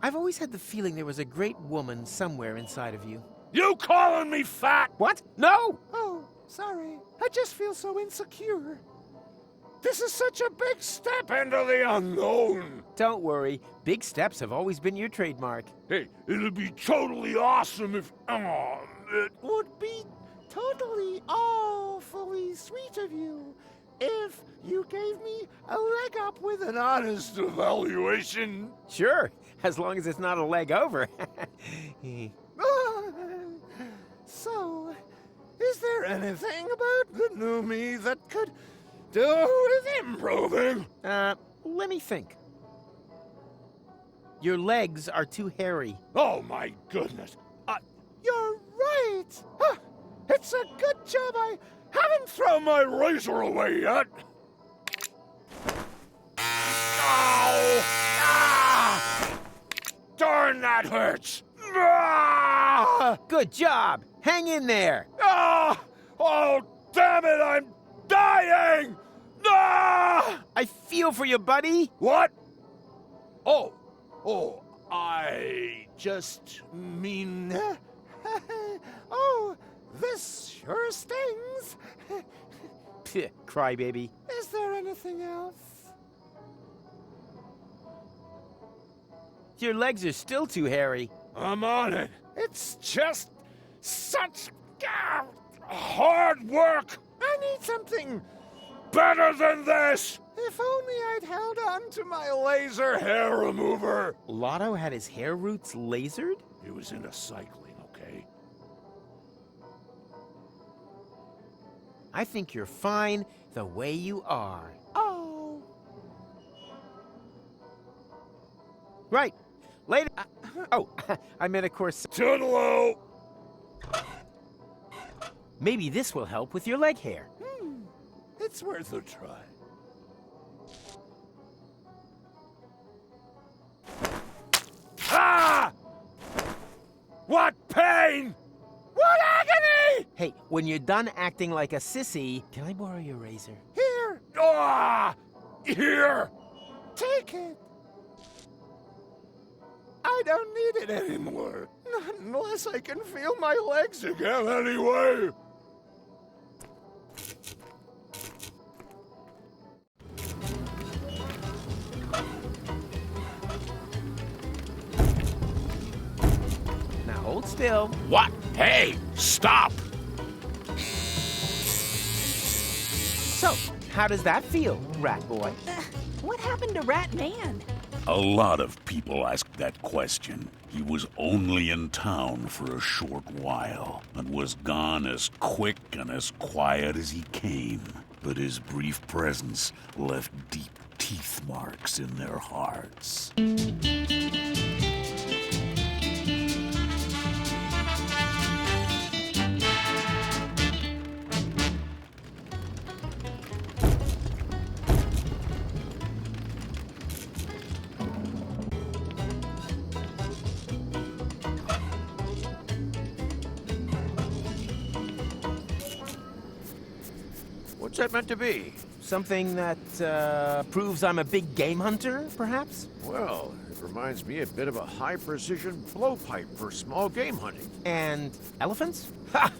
I've always had the feeling there was a great woman somewhere inside of you. you calling me fat? What? No! Oh, sorry. I just feel so insecure. This is such a big step into the unknown. Don't worry, big steps have always been your trademark. Hey, it'd be totally awesome if... it would be totally awfully sweet of you if you gave me a leg up with an honest evaluation. Sure, as long as it's not a leg over. So, is there anything about the new me that could do with improving? Let me think. Your legs are too hairy. Oh my goodness. You're right. It's a good job I haven't thrown my razor away yet. Ow! Ah! Darn, that hurts. Ah! Good job! Hang in there! Ah! Oh, damn it, I'm dying! Ah! I feel for you, buddy! What? Oh, I just mean... oh, this sure stings. Pfft, crybaby. Is there anything else? Your legs are still too hairy. I'm on it. It's just such hard work. I need something better than this. If only I'd held on to my laser hair remover. Lotto had his hair roots lasered? He was into cycling, okay? I think you're fine the way you are. Oh. Right. Later. Oh, I meant, of course. Toodaloo! Maybe this will help with your leg hair. It's worth a try. Ah! What pain! What agony! Hey, when you're done acting like a sissy, can I borrow your razor? Here! Ah! Here! Take it! I don't need it anymore. Not unless I can feel my legs again anyway. Now hold still. What? Hey, stop! So, how does that feel, Rat Boy? What happened to Rat Man? A lot of people ask that question. He was only in town for a short while, and was gone as quick and as quiet as he came. But his brief presence left deep teeth marks in their hearts. What's that meant to be? Something that proves I'm a big game hunter, perhaps? Well, it reminds me a bit of a high-precision blowpipe for small game hunting. And elephants? Ha!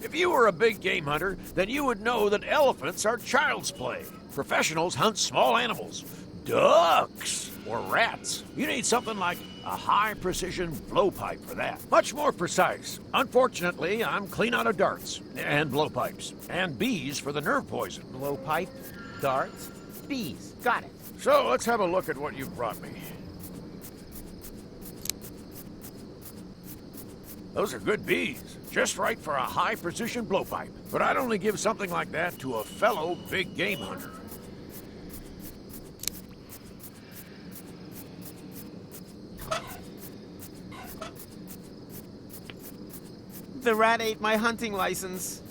If you were a big game hunter, then you would know that elephants are child's play. Professionals hunt small animals, ducks, or rats. You need something like a high-precision blowpipe for that. Much more precise. Unfortunately, I'm clean out of darts, and blowpipes, and bees for the nerve poison. Blowpipe, darts, bees. Got it. So let's have a look at what you've brought me. Those are good bees, just right for a high-precision blowpipe. But I'd only give something like that to a fellow big game hunter. The rat ate my hunting license.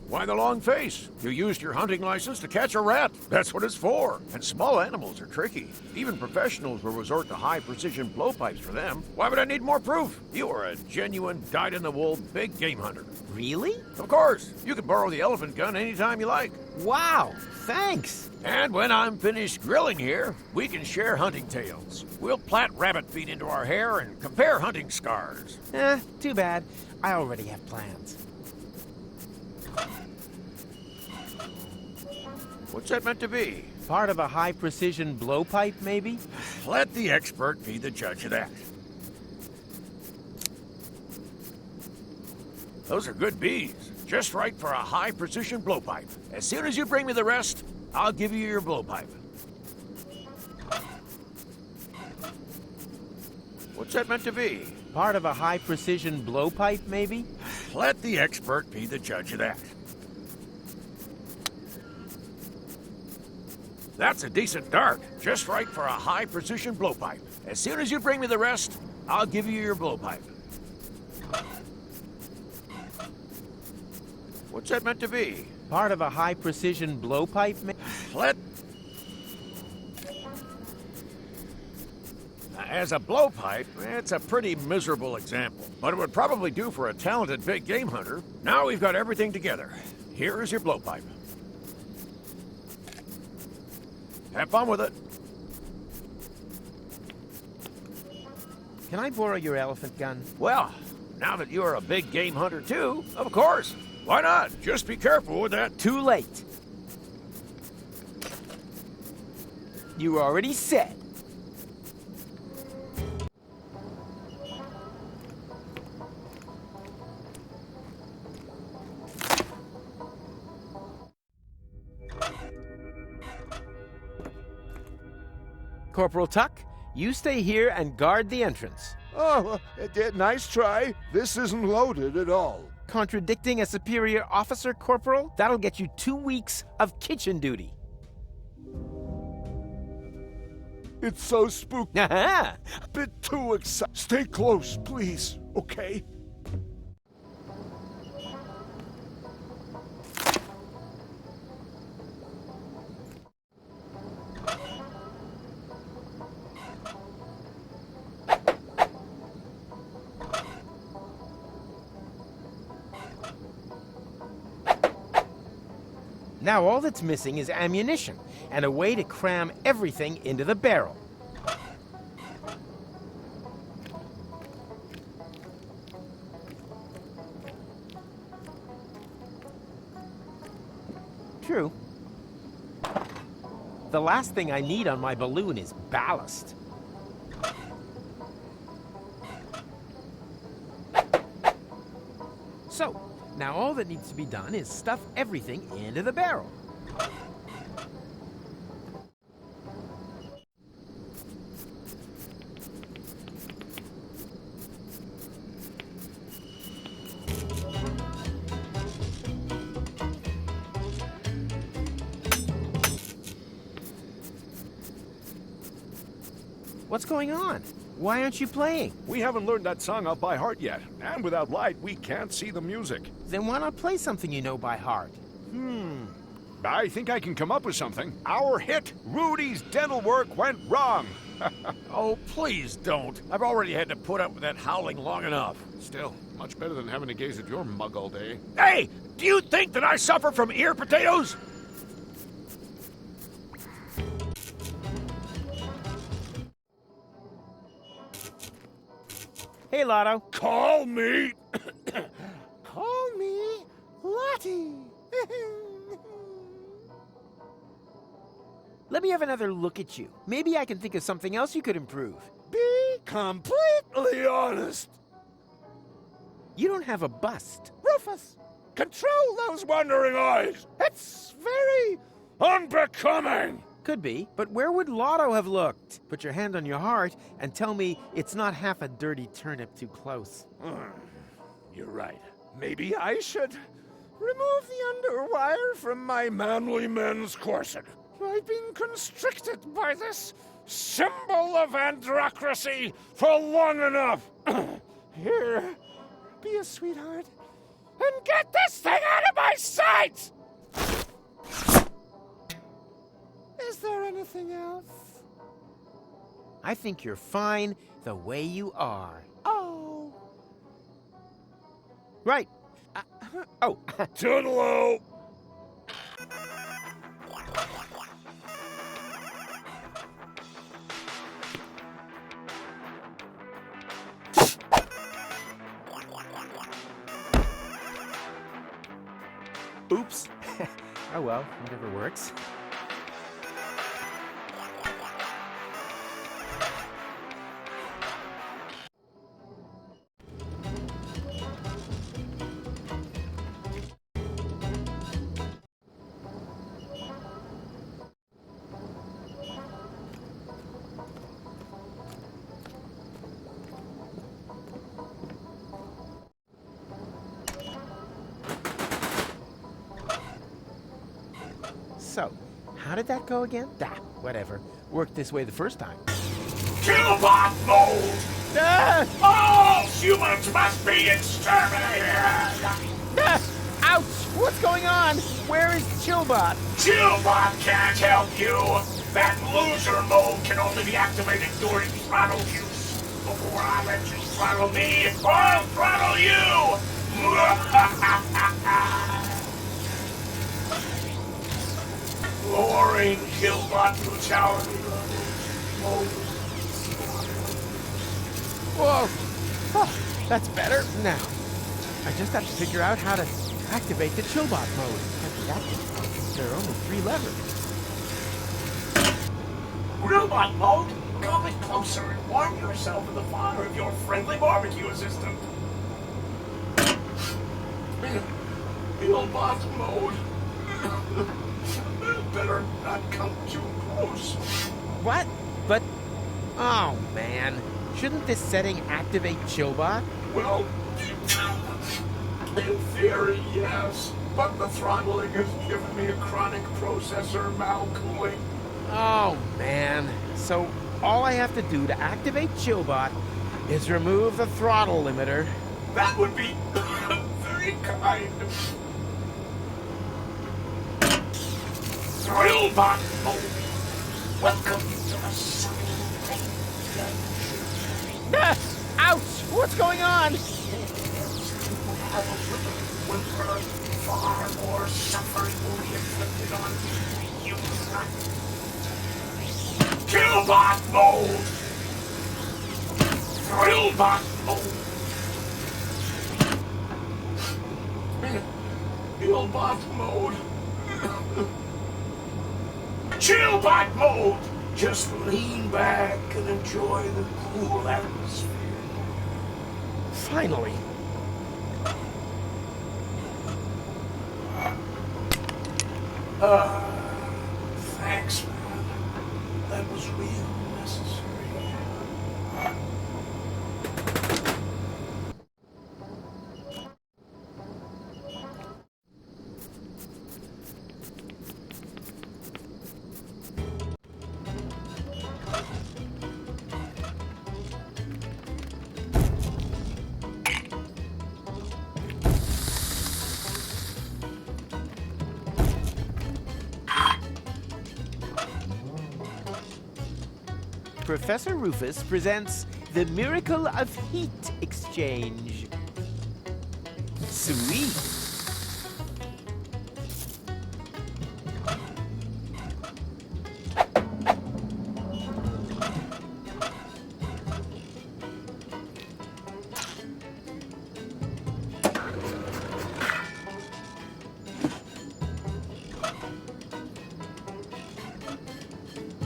Why the long face? You used your hunting license to catch a rat. That's what it's for. And small animals are tricky. Even professionals will resort to high-precision blowpipes for them. Why would I need more proof? You are a genuine, dyed-in-the-wool big game hunter. Really? Of course. You can borrow the elephant gun anytime you like. Wow, thanks. And when I'm finished grilling here, we can share hunting tales. We'll plait rabbit feet into our hair and compare hunting scars. Too bad. I already have plans. What's that meant to be? Part of a high-precision blowpipe, maybe? Let the expert be the judge of that. Those are good bees, just right for a high-precision blowpipe. As soon as you bring me the rest, I'll give you your blowpipe. What's that meant to be? Part of a high-precision blowpipe, maybe? Let the expert be the judge of that. That's a decent dart, just right for a high-precision blowpipe. As soon as you bring me the rest, I'll give you your blowpipe. What's that meant to be? Part of a high-precision blowpipe, Let... As a blowpipe, it's a pretty miserable example, but it would probably do for a talented big game hunter. Now we've got everything together. Here is your blowpipe. Have fun with it. Can I borrow your elephant gun? Well, now that you're a big game hunter too, of course. Why not? Just be careful with that. Too late. You already said. Corporal Tuck, you stay here and guard the entrance. Oh, nice try. This isn't loaded at all. Contradicting a superior officer, Corporal? That'll get you 2 weeks of kitchen duty. It's so spooky. Aha! Bit too excited. Stay close, please, okay? Now all that's missing is ammunition and a way to cram everything into the barrel. True. The last thing I need on my balloon is ballast. So, now all that needs to be done is stuff everything into the barrel. What's going on? Why aren't you playing? We haven't learned that song out by heart yet, and without light, we can't see the music. Then why not play something you know by heart? I think I can come up with something. Our hit, Rudy's Dental Work, went wrong. Oh, please don't. I've already had to put up with that howling long enough. Still, much better than having to gaze at your mug all day. Hey, do you think that I suffer from ear potatoes? Hey, Lotto. Call me. Call me Lottie. Let me have another look at you. Maybe I can think of something else you could improve. Be completely honest. You don't have a bust. Rufus, control those wandering eyes. It's very unbecoming. Could be, but where would Lotto have looked? Put your hand on your heart and tell me it's not half a dirty turnip too close. You're right. Maybe I should remove the underwire from my manly men's corset. I've been constricted by this symbol of androcracy for long enough. Here, be a sweetheart and get this thing out of my sight! Is there anything else? I think you're fine the way you are. Oh. Right. Oh. Toodaloo! Oops. Oh well, whatever works. So, how did that go again? Whatever. Worked this way the first time. Killbot mode! Ah! All humans must be exterminated! Ouch! What's going on? Where is Chillbot? Killbot can't help you! That loser mode can only be activated during throttle use. Before I let you throttle me, I'll throttle you! Lowering Killbot brutality levels. Whoa! Oh, that's better. Now, I just have to figure out how to activate the Chillbot mode. Can't be that difficult. There are only 3 levers. Robot mode? Come in closer and warm yourself in the fire of your friendly barbecue assistant. Killbot mode. Better not come too close. What? But, oh man, shouldn't this setting activate Chillbot? Well, in theory, yes. But the throttling has given me a chronic processor malcooling. Oh man, so all I have to do to activate Chillbot is remove the throttle limiter. That would be very kind. Thrillbot mode. Welcome to the Ah! Ouch! What's going on? Far more suffering will be inflicted on you. Killbot mode! Thrillbot mode! Killbot mode! Chillbot mode! Just lean back and enjoy the cool atmosphere. Finally. Thanks, man. That was real necessary. Professor Rufus presents the Miracle of Heat Exchange. Sweet.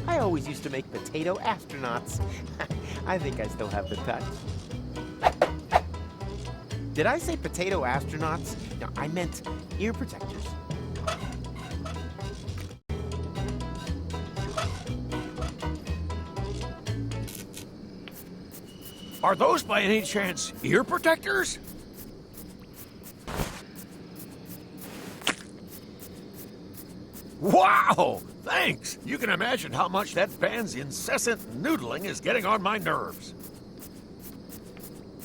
I always used to make potato astronauts. I think I still have the touch. Did I say potato astronauts? No, I meant ear protectors. Are those by any chance ear protectors? Wow! Thanks! You can imagine how much that band's incessant noodling is getting on my nerves.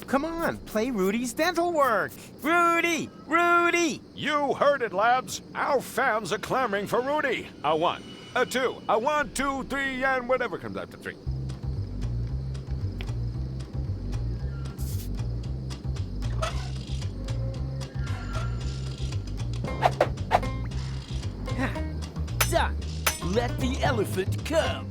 Come on, play Rudy's dental work. Rudy! Rudy! You heard it, lads. Our fans are clamoring for Rudy. A 1, a 2, a 1, 2, 3, and whatever comes after 3. Done. Let the elephant come.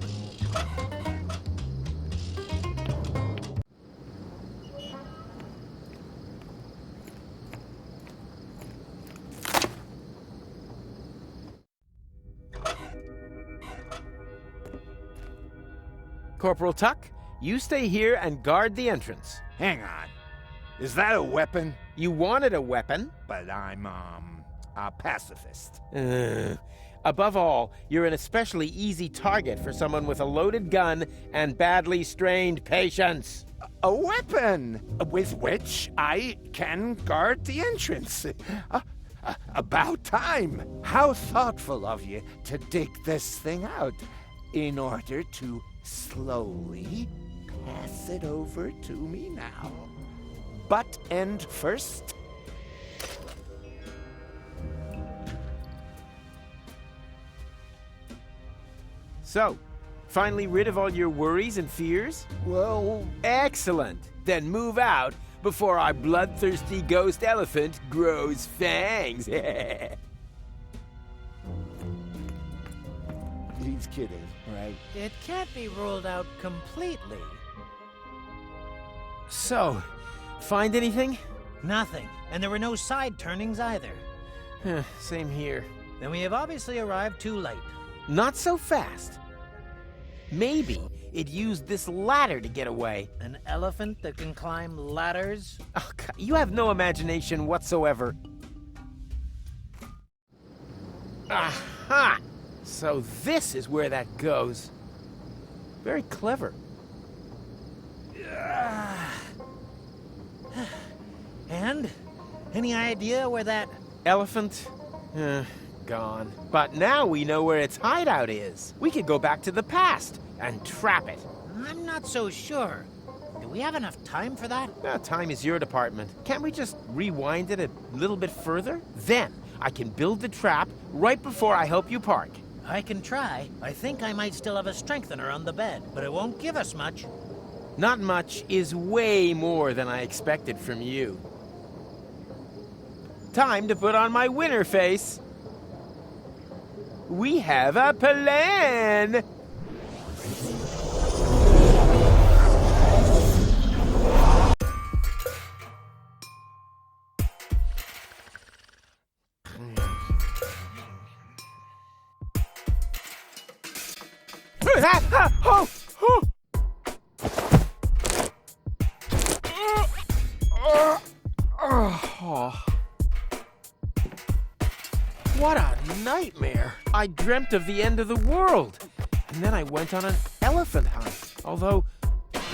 Corporal Tuck, you stay here and guard the entrance. Hang on. Is that a weapon? You wanted a weapon. But I'm, a pacifist. Above all, you're an especially easy target for someone with a loaded gun and badly strained patience. A weapon with which I can guard the entrance. About time. How thoughtful of you to dig this thing out in order to slowly pass it over to me now. Butt end first. So, finally rid of all your worries and fears? Well, excellent. Then move out before our bloodthirsty ghost elephant grows fangs. He's kidding, right? It can't be ruled out completely. So, find anything? Nothing. And there were no side turnings either. Same here. Then we have obviously arrived too late. Not so fast. Maybe it used this ladder to get away. An elephant that can climb ladders? Oh, God, you have no imagination whatsoever. Aha! So this is where that goes. Very clever. And? Any idea where that... Elephant? Gone. But now we know where its hideout is. We could go back to the past and trap it. I'm not so sure. Do we have enough time for that? Time is your department. Can't we just rewind it a little bit further? Then I can build the trap right before I help you park. I can try. I think I might still have a strengthener on the bed, but it won't give us much. Not much is way more than I expected from you. Time to put on my winner face. We have a plan! What a nightmare. I dreamt of the end of the world. And then I went on an elephant hunt. Although,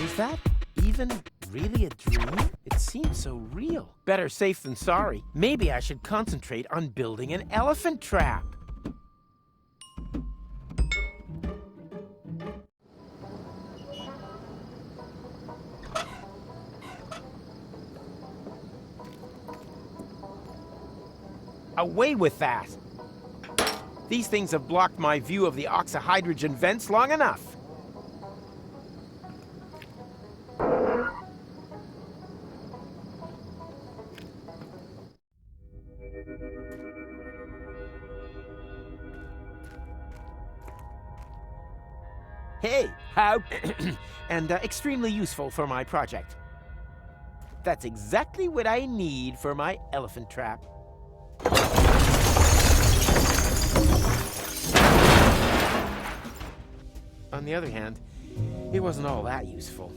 is that even really a dream? It seems so real. Better safe than sorry. Maybe I should concentrate on building an elephant trap. Away with that! These things have blocked my view of the oxyhydrogen vents long enough. Hey, how... and extremely useful for my project. That's exactly what I need for my elephant trap. On the other hand, it wasn't all that useful.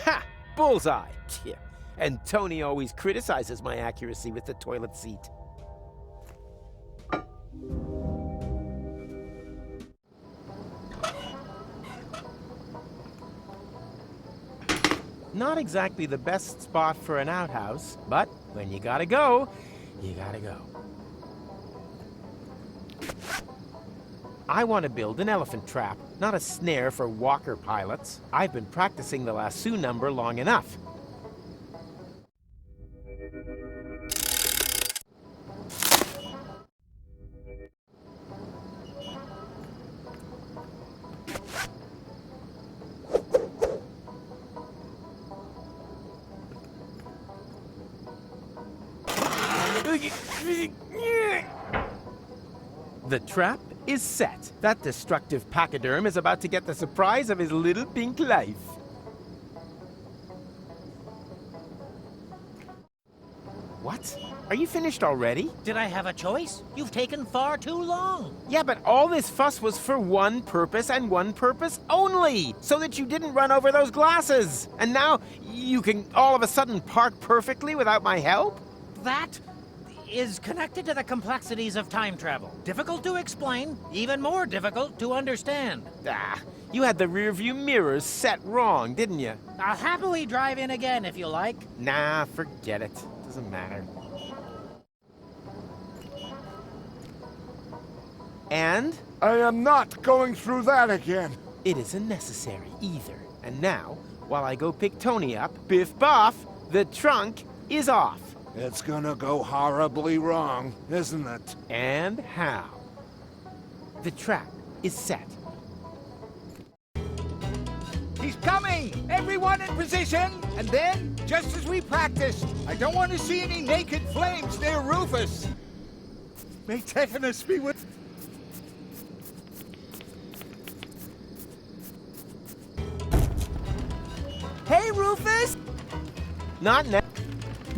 Ha! Bullseye! Yeah. And Tony always criticizes my accuracy with the toilet seat. Not exactly the best spot for an outhouse, but when you gotta go, you gotta go. I want to build an elephant trap, not a snare for walker pilots. I've been practicing the lasso number long enough. The trap is set. That destructive pachyderm is about to get the surprise of his little pink life. What? Are you finished already? Did I have a choice? You've taken far too long. Yeah, but all this fuss was for one purpose and one purpose only, so that you didn't run over those glasses. And now you can all of a sudden park perfectly without my help? That is connected to the complexities of time travel. Difficult to explain, even more difficult to understand. You had the rearview mirrors set wrong, didn't you? I'll happily drive in again if you like. Nah, forget it. Doesn't matter. And? I am not going through that again. It isn't necessary either. And now, while I go pick Tony up, biff boff, the trunk is off. It's gonna go horribly wrong, isn't it? And how? The trap is set. He's coming! Everyone in position! And then, just as we practiced, I don't want to see any naked flames near Rufus. May tetanus be with... Hey, Rufus! Not now,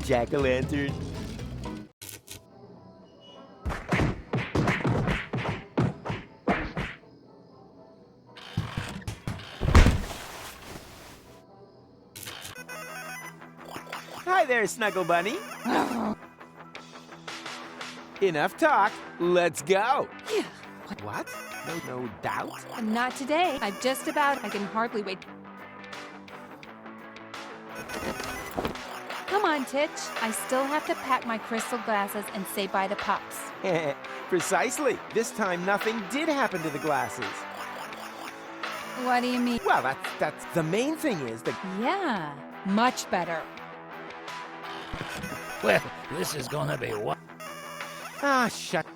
Jack-o'-lantern. there, Snuggle Bunny. Enough talk. Let's go. Yeah. What? No doubt? Not today. I can hardly wait. Come on, Titch. I still have to pack my crystal glasses and say bye to Pops. Precisely. This time nothing did happen to the glasses. What do you mean? Well, that's the main thing is that... Yeah, much better. Well, this is gonna be what? Ah, shut...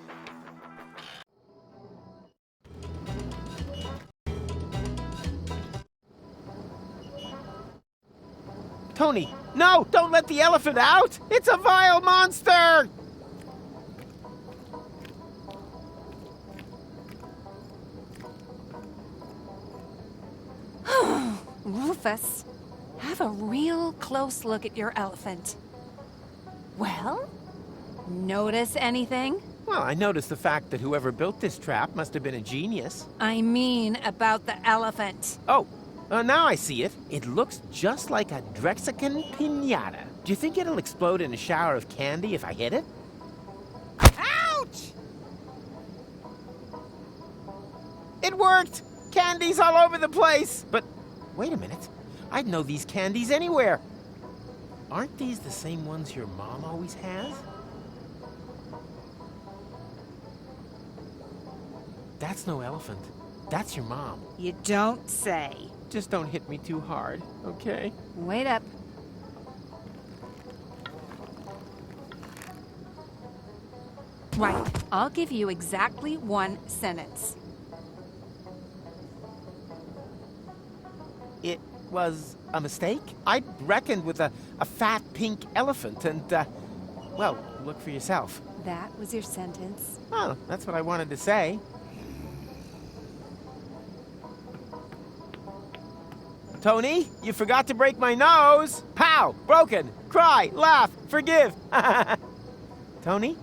Tony, no! Don't let the elephant out! It's a vile monster! Rufus, have a real close look at your elephant. Well, notice anything? Well, I noticed the fact that whoever built this trap must have been a genius. I mean about the elephant. Oh, now I see it. It looks just like a Drexican piñata. Do you think it'll explode in a shower of candy if I hit it? Ouch! It worked! Candies all over the place! But wait a minute. I'd know these candies anywhere. Aren't these the same ones your mom always has? That's no elephant. That's your mom. You don't say. Just don't hit me too hard, okay? Wait up. Right. I'll give you exactly one sentence. It was a mistake? I reckoned with a fat pink elephant and, well, look for yourself. That was your sentence? Oh, that's what I wanted to say. Tony, you forgot to break my nose! Pow! Broken! Cry! Laugh! Forgive! Tony?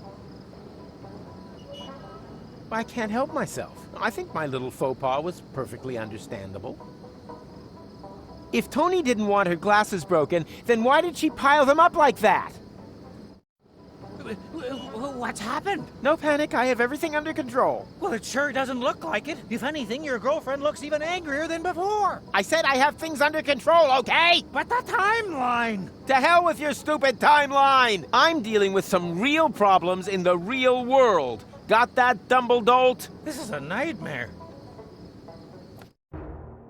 I can't help myself. I think my little faux pas was perfectly understandable. If Tony didn't want her glasses broken, then why did she pile them up like that? What's happened? No panic, I have everything under control. Well, it sure doesn't look like it. If anything, your girlfriend looks even angrier than before. I said I have things under control, okay? But the timeline! To hell with your stupid timeline! I'm dealing with some real problems in the real world. Got that, Dumbledolt? This is a nightmare.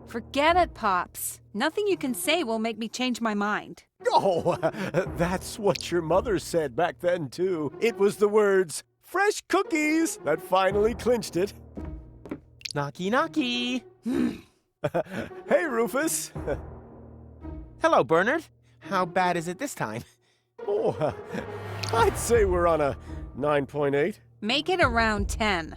Forget it, Pops. Nothing you can say will make me change my mind. Oh, that's what your mother said back then, too. It was the words, fresh cookies, that finally clinched it. Knocky, knocky. Hey, Rufus. Hello, Bernard. How bad is it this time? Oh, I'd say we're on a 9.8. Make it around 10.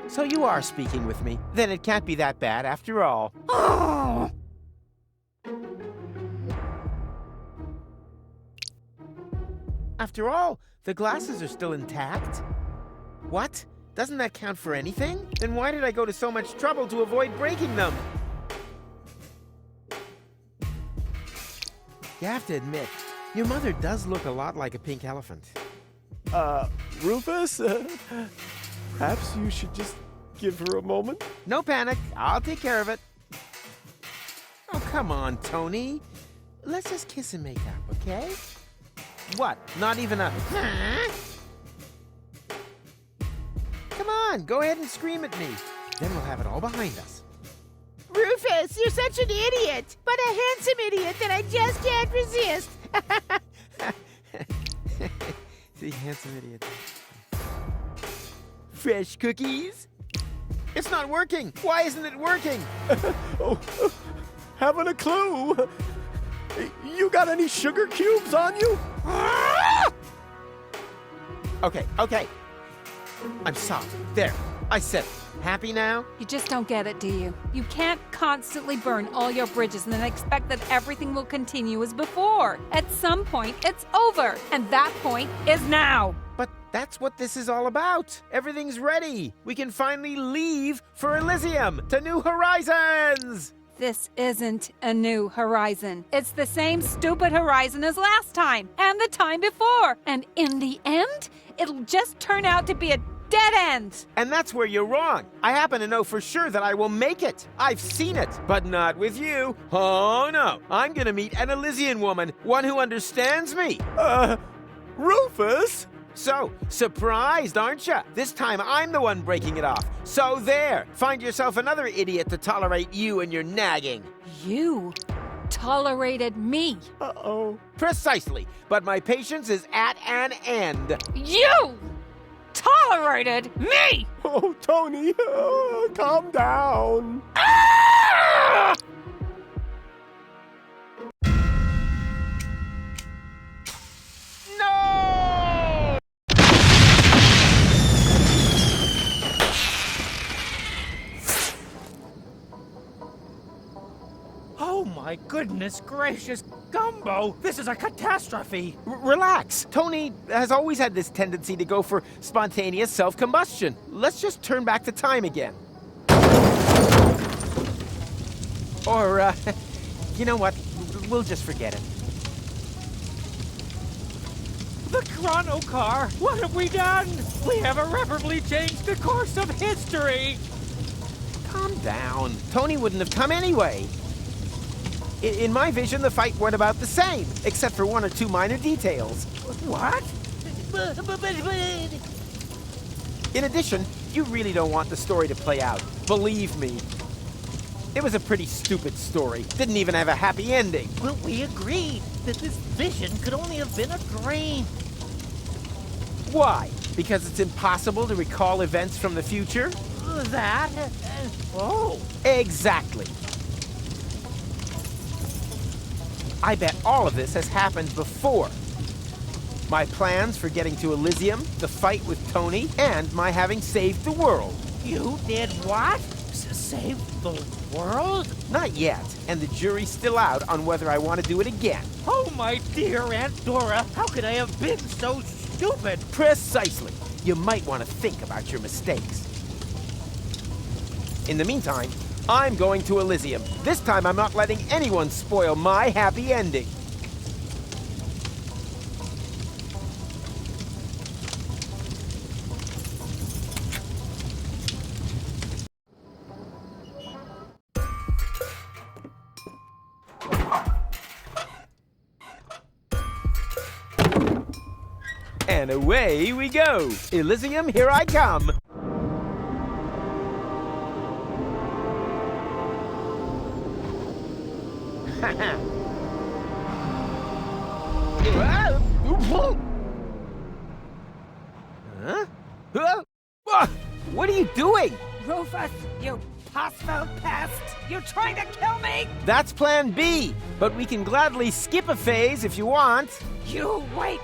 So you are speaking with me. Then it can't be that bad after all. Oh! After all, the glasses are still intact. What? Doesn't that count for anything? Then why did I go to so much trouble to avoid breaking them? You have to admit, your mother does look a lot like a pink elephant. Rufus? Perhaps you should just give her a moment? No panic. I'll take care of it. Oh, come on, Tony. Let's just kiss and make up, okay? What? Not even a... Come on, go ahead and scream at me. Then we'll have it all behind us. Rufus, you're such an idiot, but a handsome idiot that I just can't resist. The handsome idiot. Fresh cookies? It's not working. Why isn't it working? Haven't a clue. You got any sugar cubes on you? Okay. I'm sorry. There. I said it. Happy now? You just don't get it, do you? You can't constantly burn all your bridges and then expect that everything will continue as before. At some point, it's over. And that point is now. But that's what this is all about. Everything's ready. We can finally leave for Elysium to new horizons. This isn't a new horizon. It's the same stupid horizon as last time, and the time before. And in the end, it'll just turn out to be a dead end. And that's where you're wrong. I happen to know for sure that I will make it. I've seen it, but not with you. Oh no, I'm gonna meet an Elysian woman, one who understands me. Rufus? So, surprised, aren't you? This time I'm the one breaking it off. So there, find yourself another idiot to tolerate you and your nagging. You tolerated me. Uh-oh. Precisely, but my patience is at an end. You tolerated me! Oh, Tony, calm down. Ah! No! Oh my goodness gracious, Gumbo! This is a catastrophe! Relax. Tony has always had this tendency to go for spontaneous self-combustion. Let's just turn back the time again. Or, you know what? We'll just forget it. The chrono car! What have we done? We have irreparably changed the course of history! Calm down. Tony wouldn't have come anyway. In my vision, the fight went about the same, except for one or two minor details. What? In addition, you really don't want the story to play out. Believe me. It was a pretty stupid story. Didn't even have a happy ending. Well, we agreed that this vision could only have been a dream. Why? Because it's impossible to recall events from the future? That? Oh. Exactly. I bet all of this has happened before. My plans for getting to Elysium, the fight with Tony, and my having saved the world. You did what? Save the world? Not yet, and the jury's still out on whether I want to do it again. Oh, my dear Aunt Dora, how could I have been so stupid? Precisely. You might want to think about your mistakes. In the meantime, I'm going to Elysium. This time I'm not letting anyone spoil my happy ending. And away we go. Elysium, here I come. Huh? What are you doing? Rufus, you pus-filled pest! You're trying to kill me! That's plan B, but we can gladly skip a phase if you want. You wait!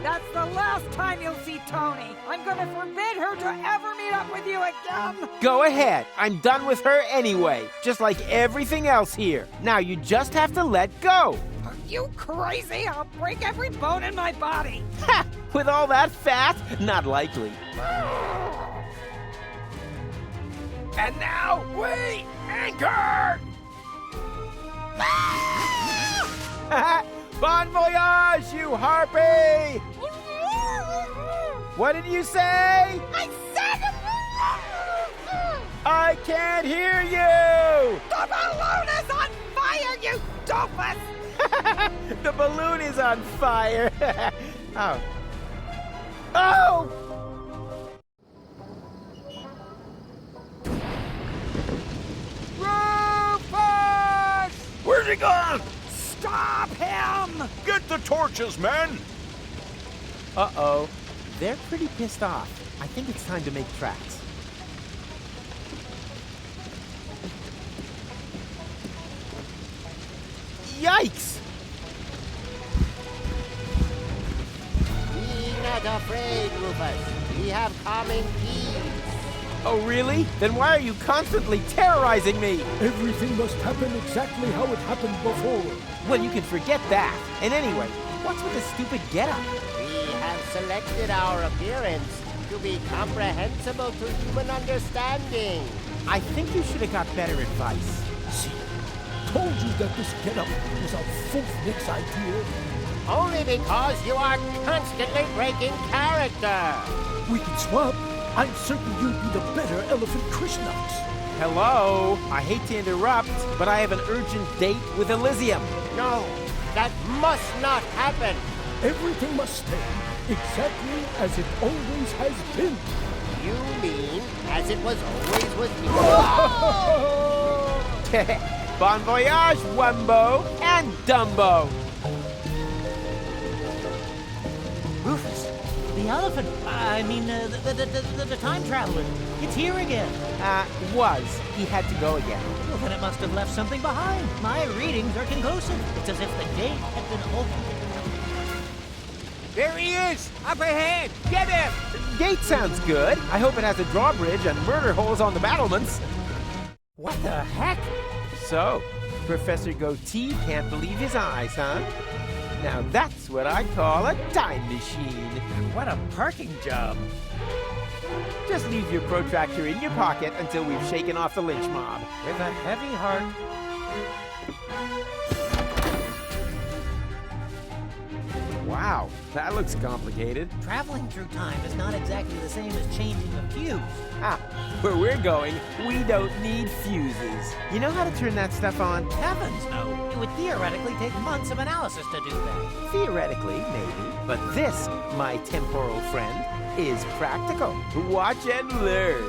That's the last time you'll see Tony! I'm gonna forbid her to ever meet up with you again! Go ahead. I'm done with her anyway, just like everything else here. Now you just have to let go. Are you crazy? I'll break every bone in my body! Ha! With all that fat? Not likely. And now we anchor! Bon voyage, you harpy! What did you say? I said... I can't hear you! The balloon is on fire, you doofus! The balloon is on fire. Oh. Oh! Rufus! Where's he gone? Stop him! Get the torches, men! Uh-oh. They're pretty pissed off. I think it's time to make tracks. Yikes! Be not afraid, Rufus. We have common keys. Oh, really? Then why are you constantly terrorizing me? Everything must happen exactly how it happened before. Well, you can forget that. And anyway, what's with this stupid getup? We have selected our appearance to be comprehensible to human understanding. I think you should have got better advice. See, told you that this getup was a Nick's idea. Only because you are constantly breaking character. We can swap. I'm certain you'd be the better Elephant Krishnaks. Hello? I hate to interrupt, but I have an urgent date with Elysium. No, that must not happen. Everything must stay exactly as it always has been. You mean as it was always with me? Bon voyage, Wumbo and Dumbo. Rufus, the elephant. The time traveler. It's here again. He had to go again. Well, then it must have left something behind. My readings are conclusive. It's as if the gate had been opened. There he is! Up ahead! Get him! Gate sounds good. I hope it has a drawbridge and murder holes on the battlements. What the heck? So, Professor Goatee can't believe his eyes, huh? Now that's what I call a time machine. What a parking job. Just leave your protractor in your pocket until we've shaken off the lynch mob. With a heavy heart. Wow, that looks complicated. Traveling through time is not exactly the same as changing a fuse. Where we're going, we don't need fuses. You know how to turn that stuff on? Heavens, no. It would theoretically take months of analysis to do that. Theoretically, maybe. But this, my temporal friend, is practical. Watch and learn.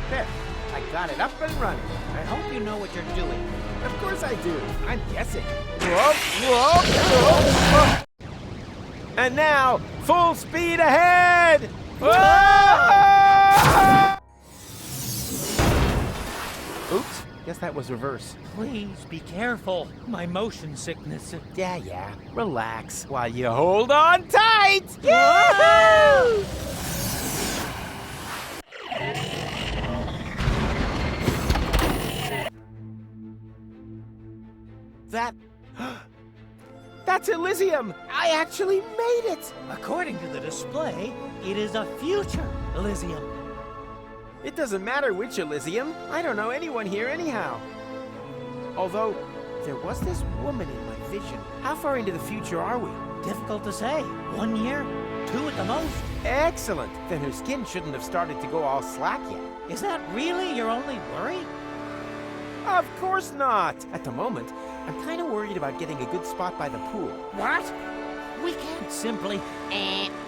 There, I got it up and running. I hope you know what you're doing. Of course I do. I'm guessing. Whoop, whoop, whoop, whoop. And now, full speed ahead! Whoa! Oops, guess that was reverse. Please be careful. My motion sickness. Yeah. Relax while you hold on tight! Yahoo! That's Elysium! I actually made it! According to the display, it is a future Elysium. It doesn't matter which Elysium. I don't know anyone here anyhow. Although, there was this woman in my vision. How far into the future are we? Difficult to say. 1 year? 2 at the most. Excellent! Then her skin shouldn't have started to go all slack yet. Is that really your only worry? Of course not! At the moment, I'm kind of worried about getting a good spot by the pool. What? We can't simply...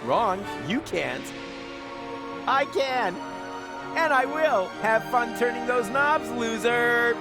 Wrong. You can't. I can. And I will. Have fun turning those knobs, loser!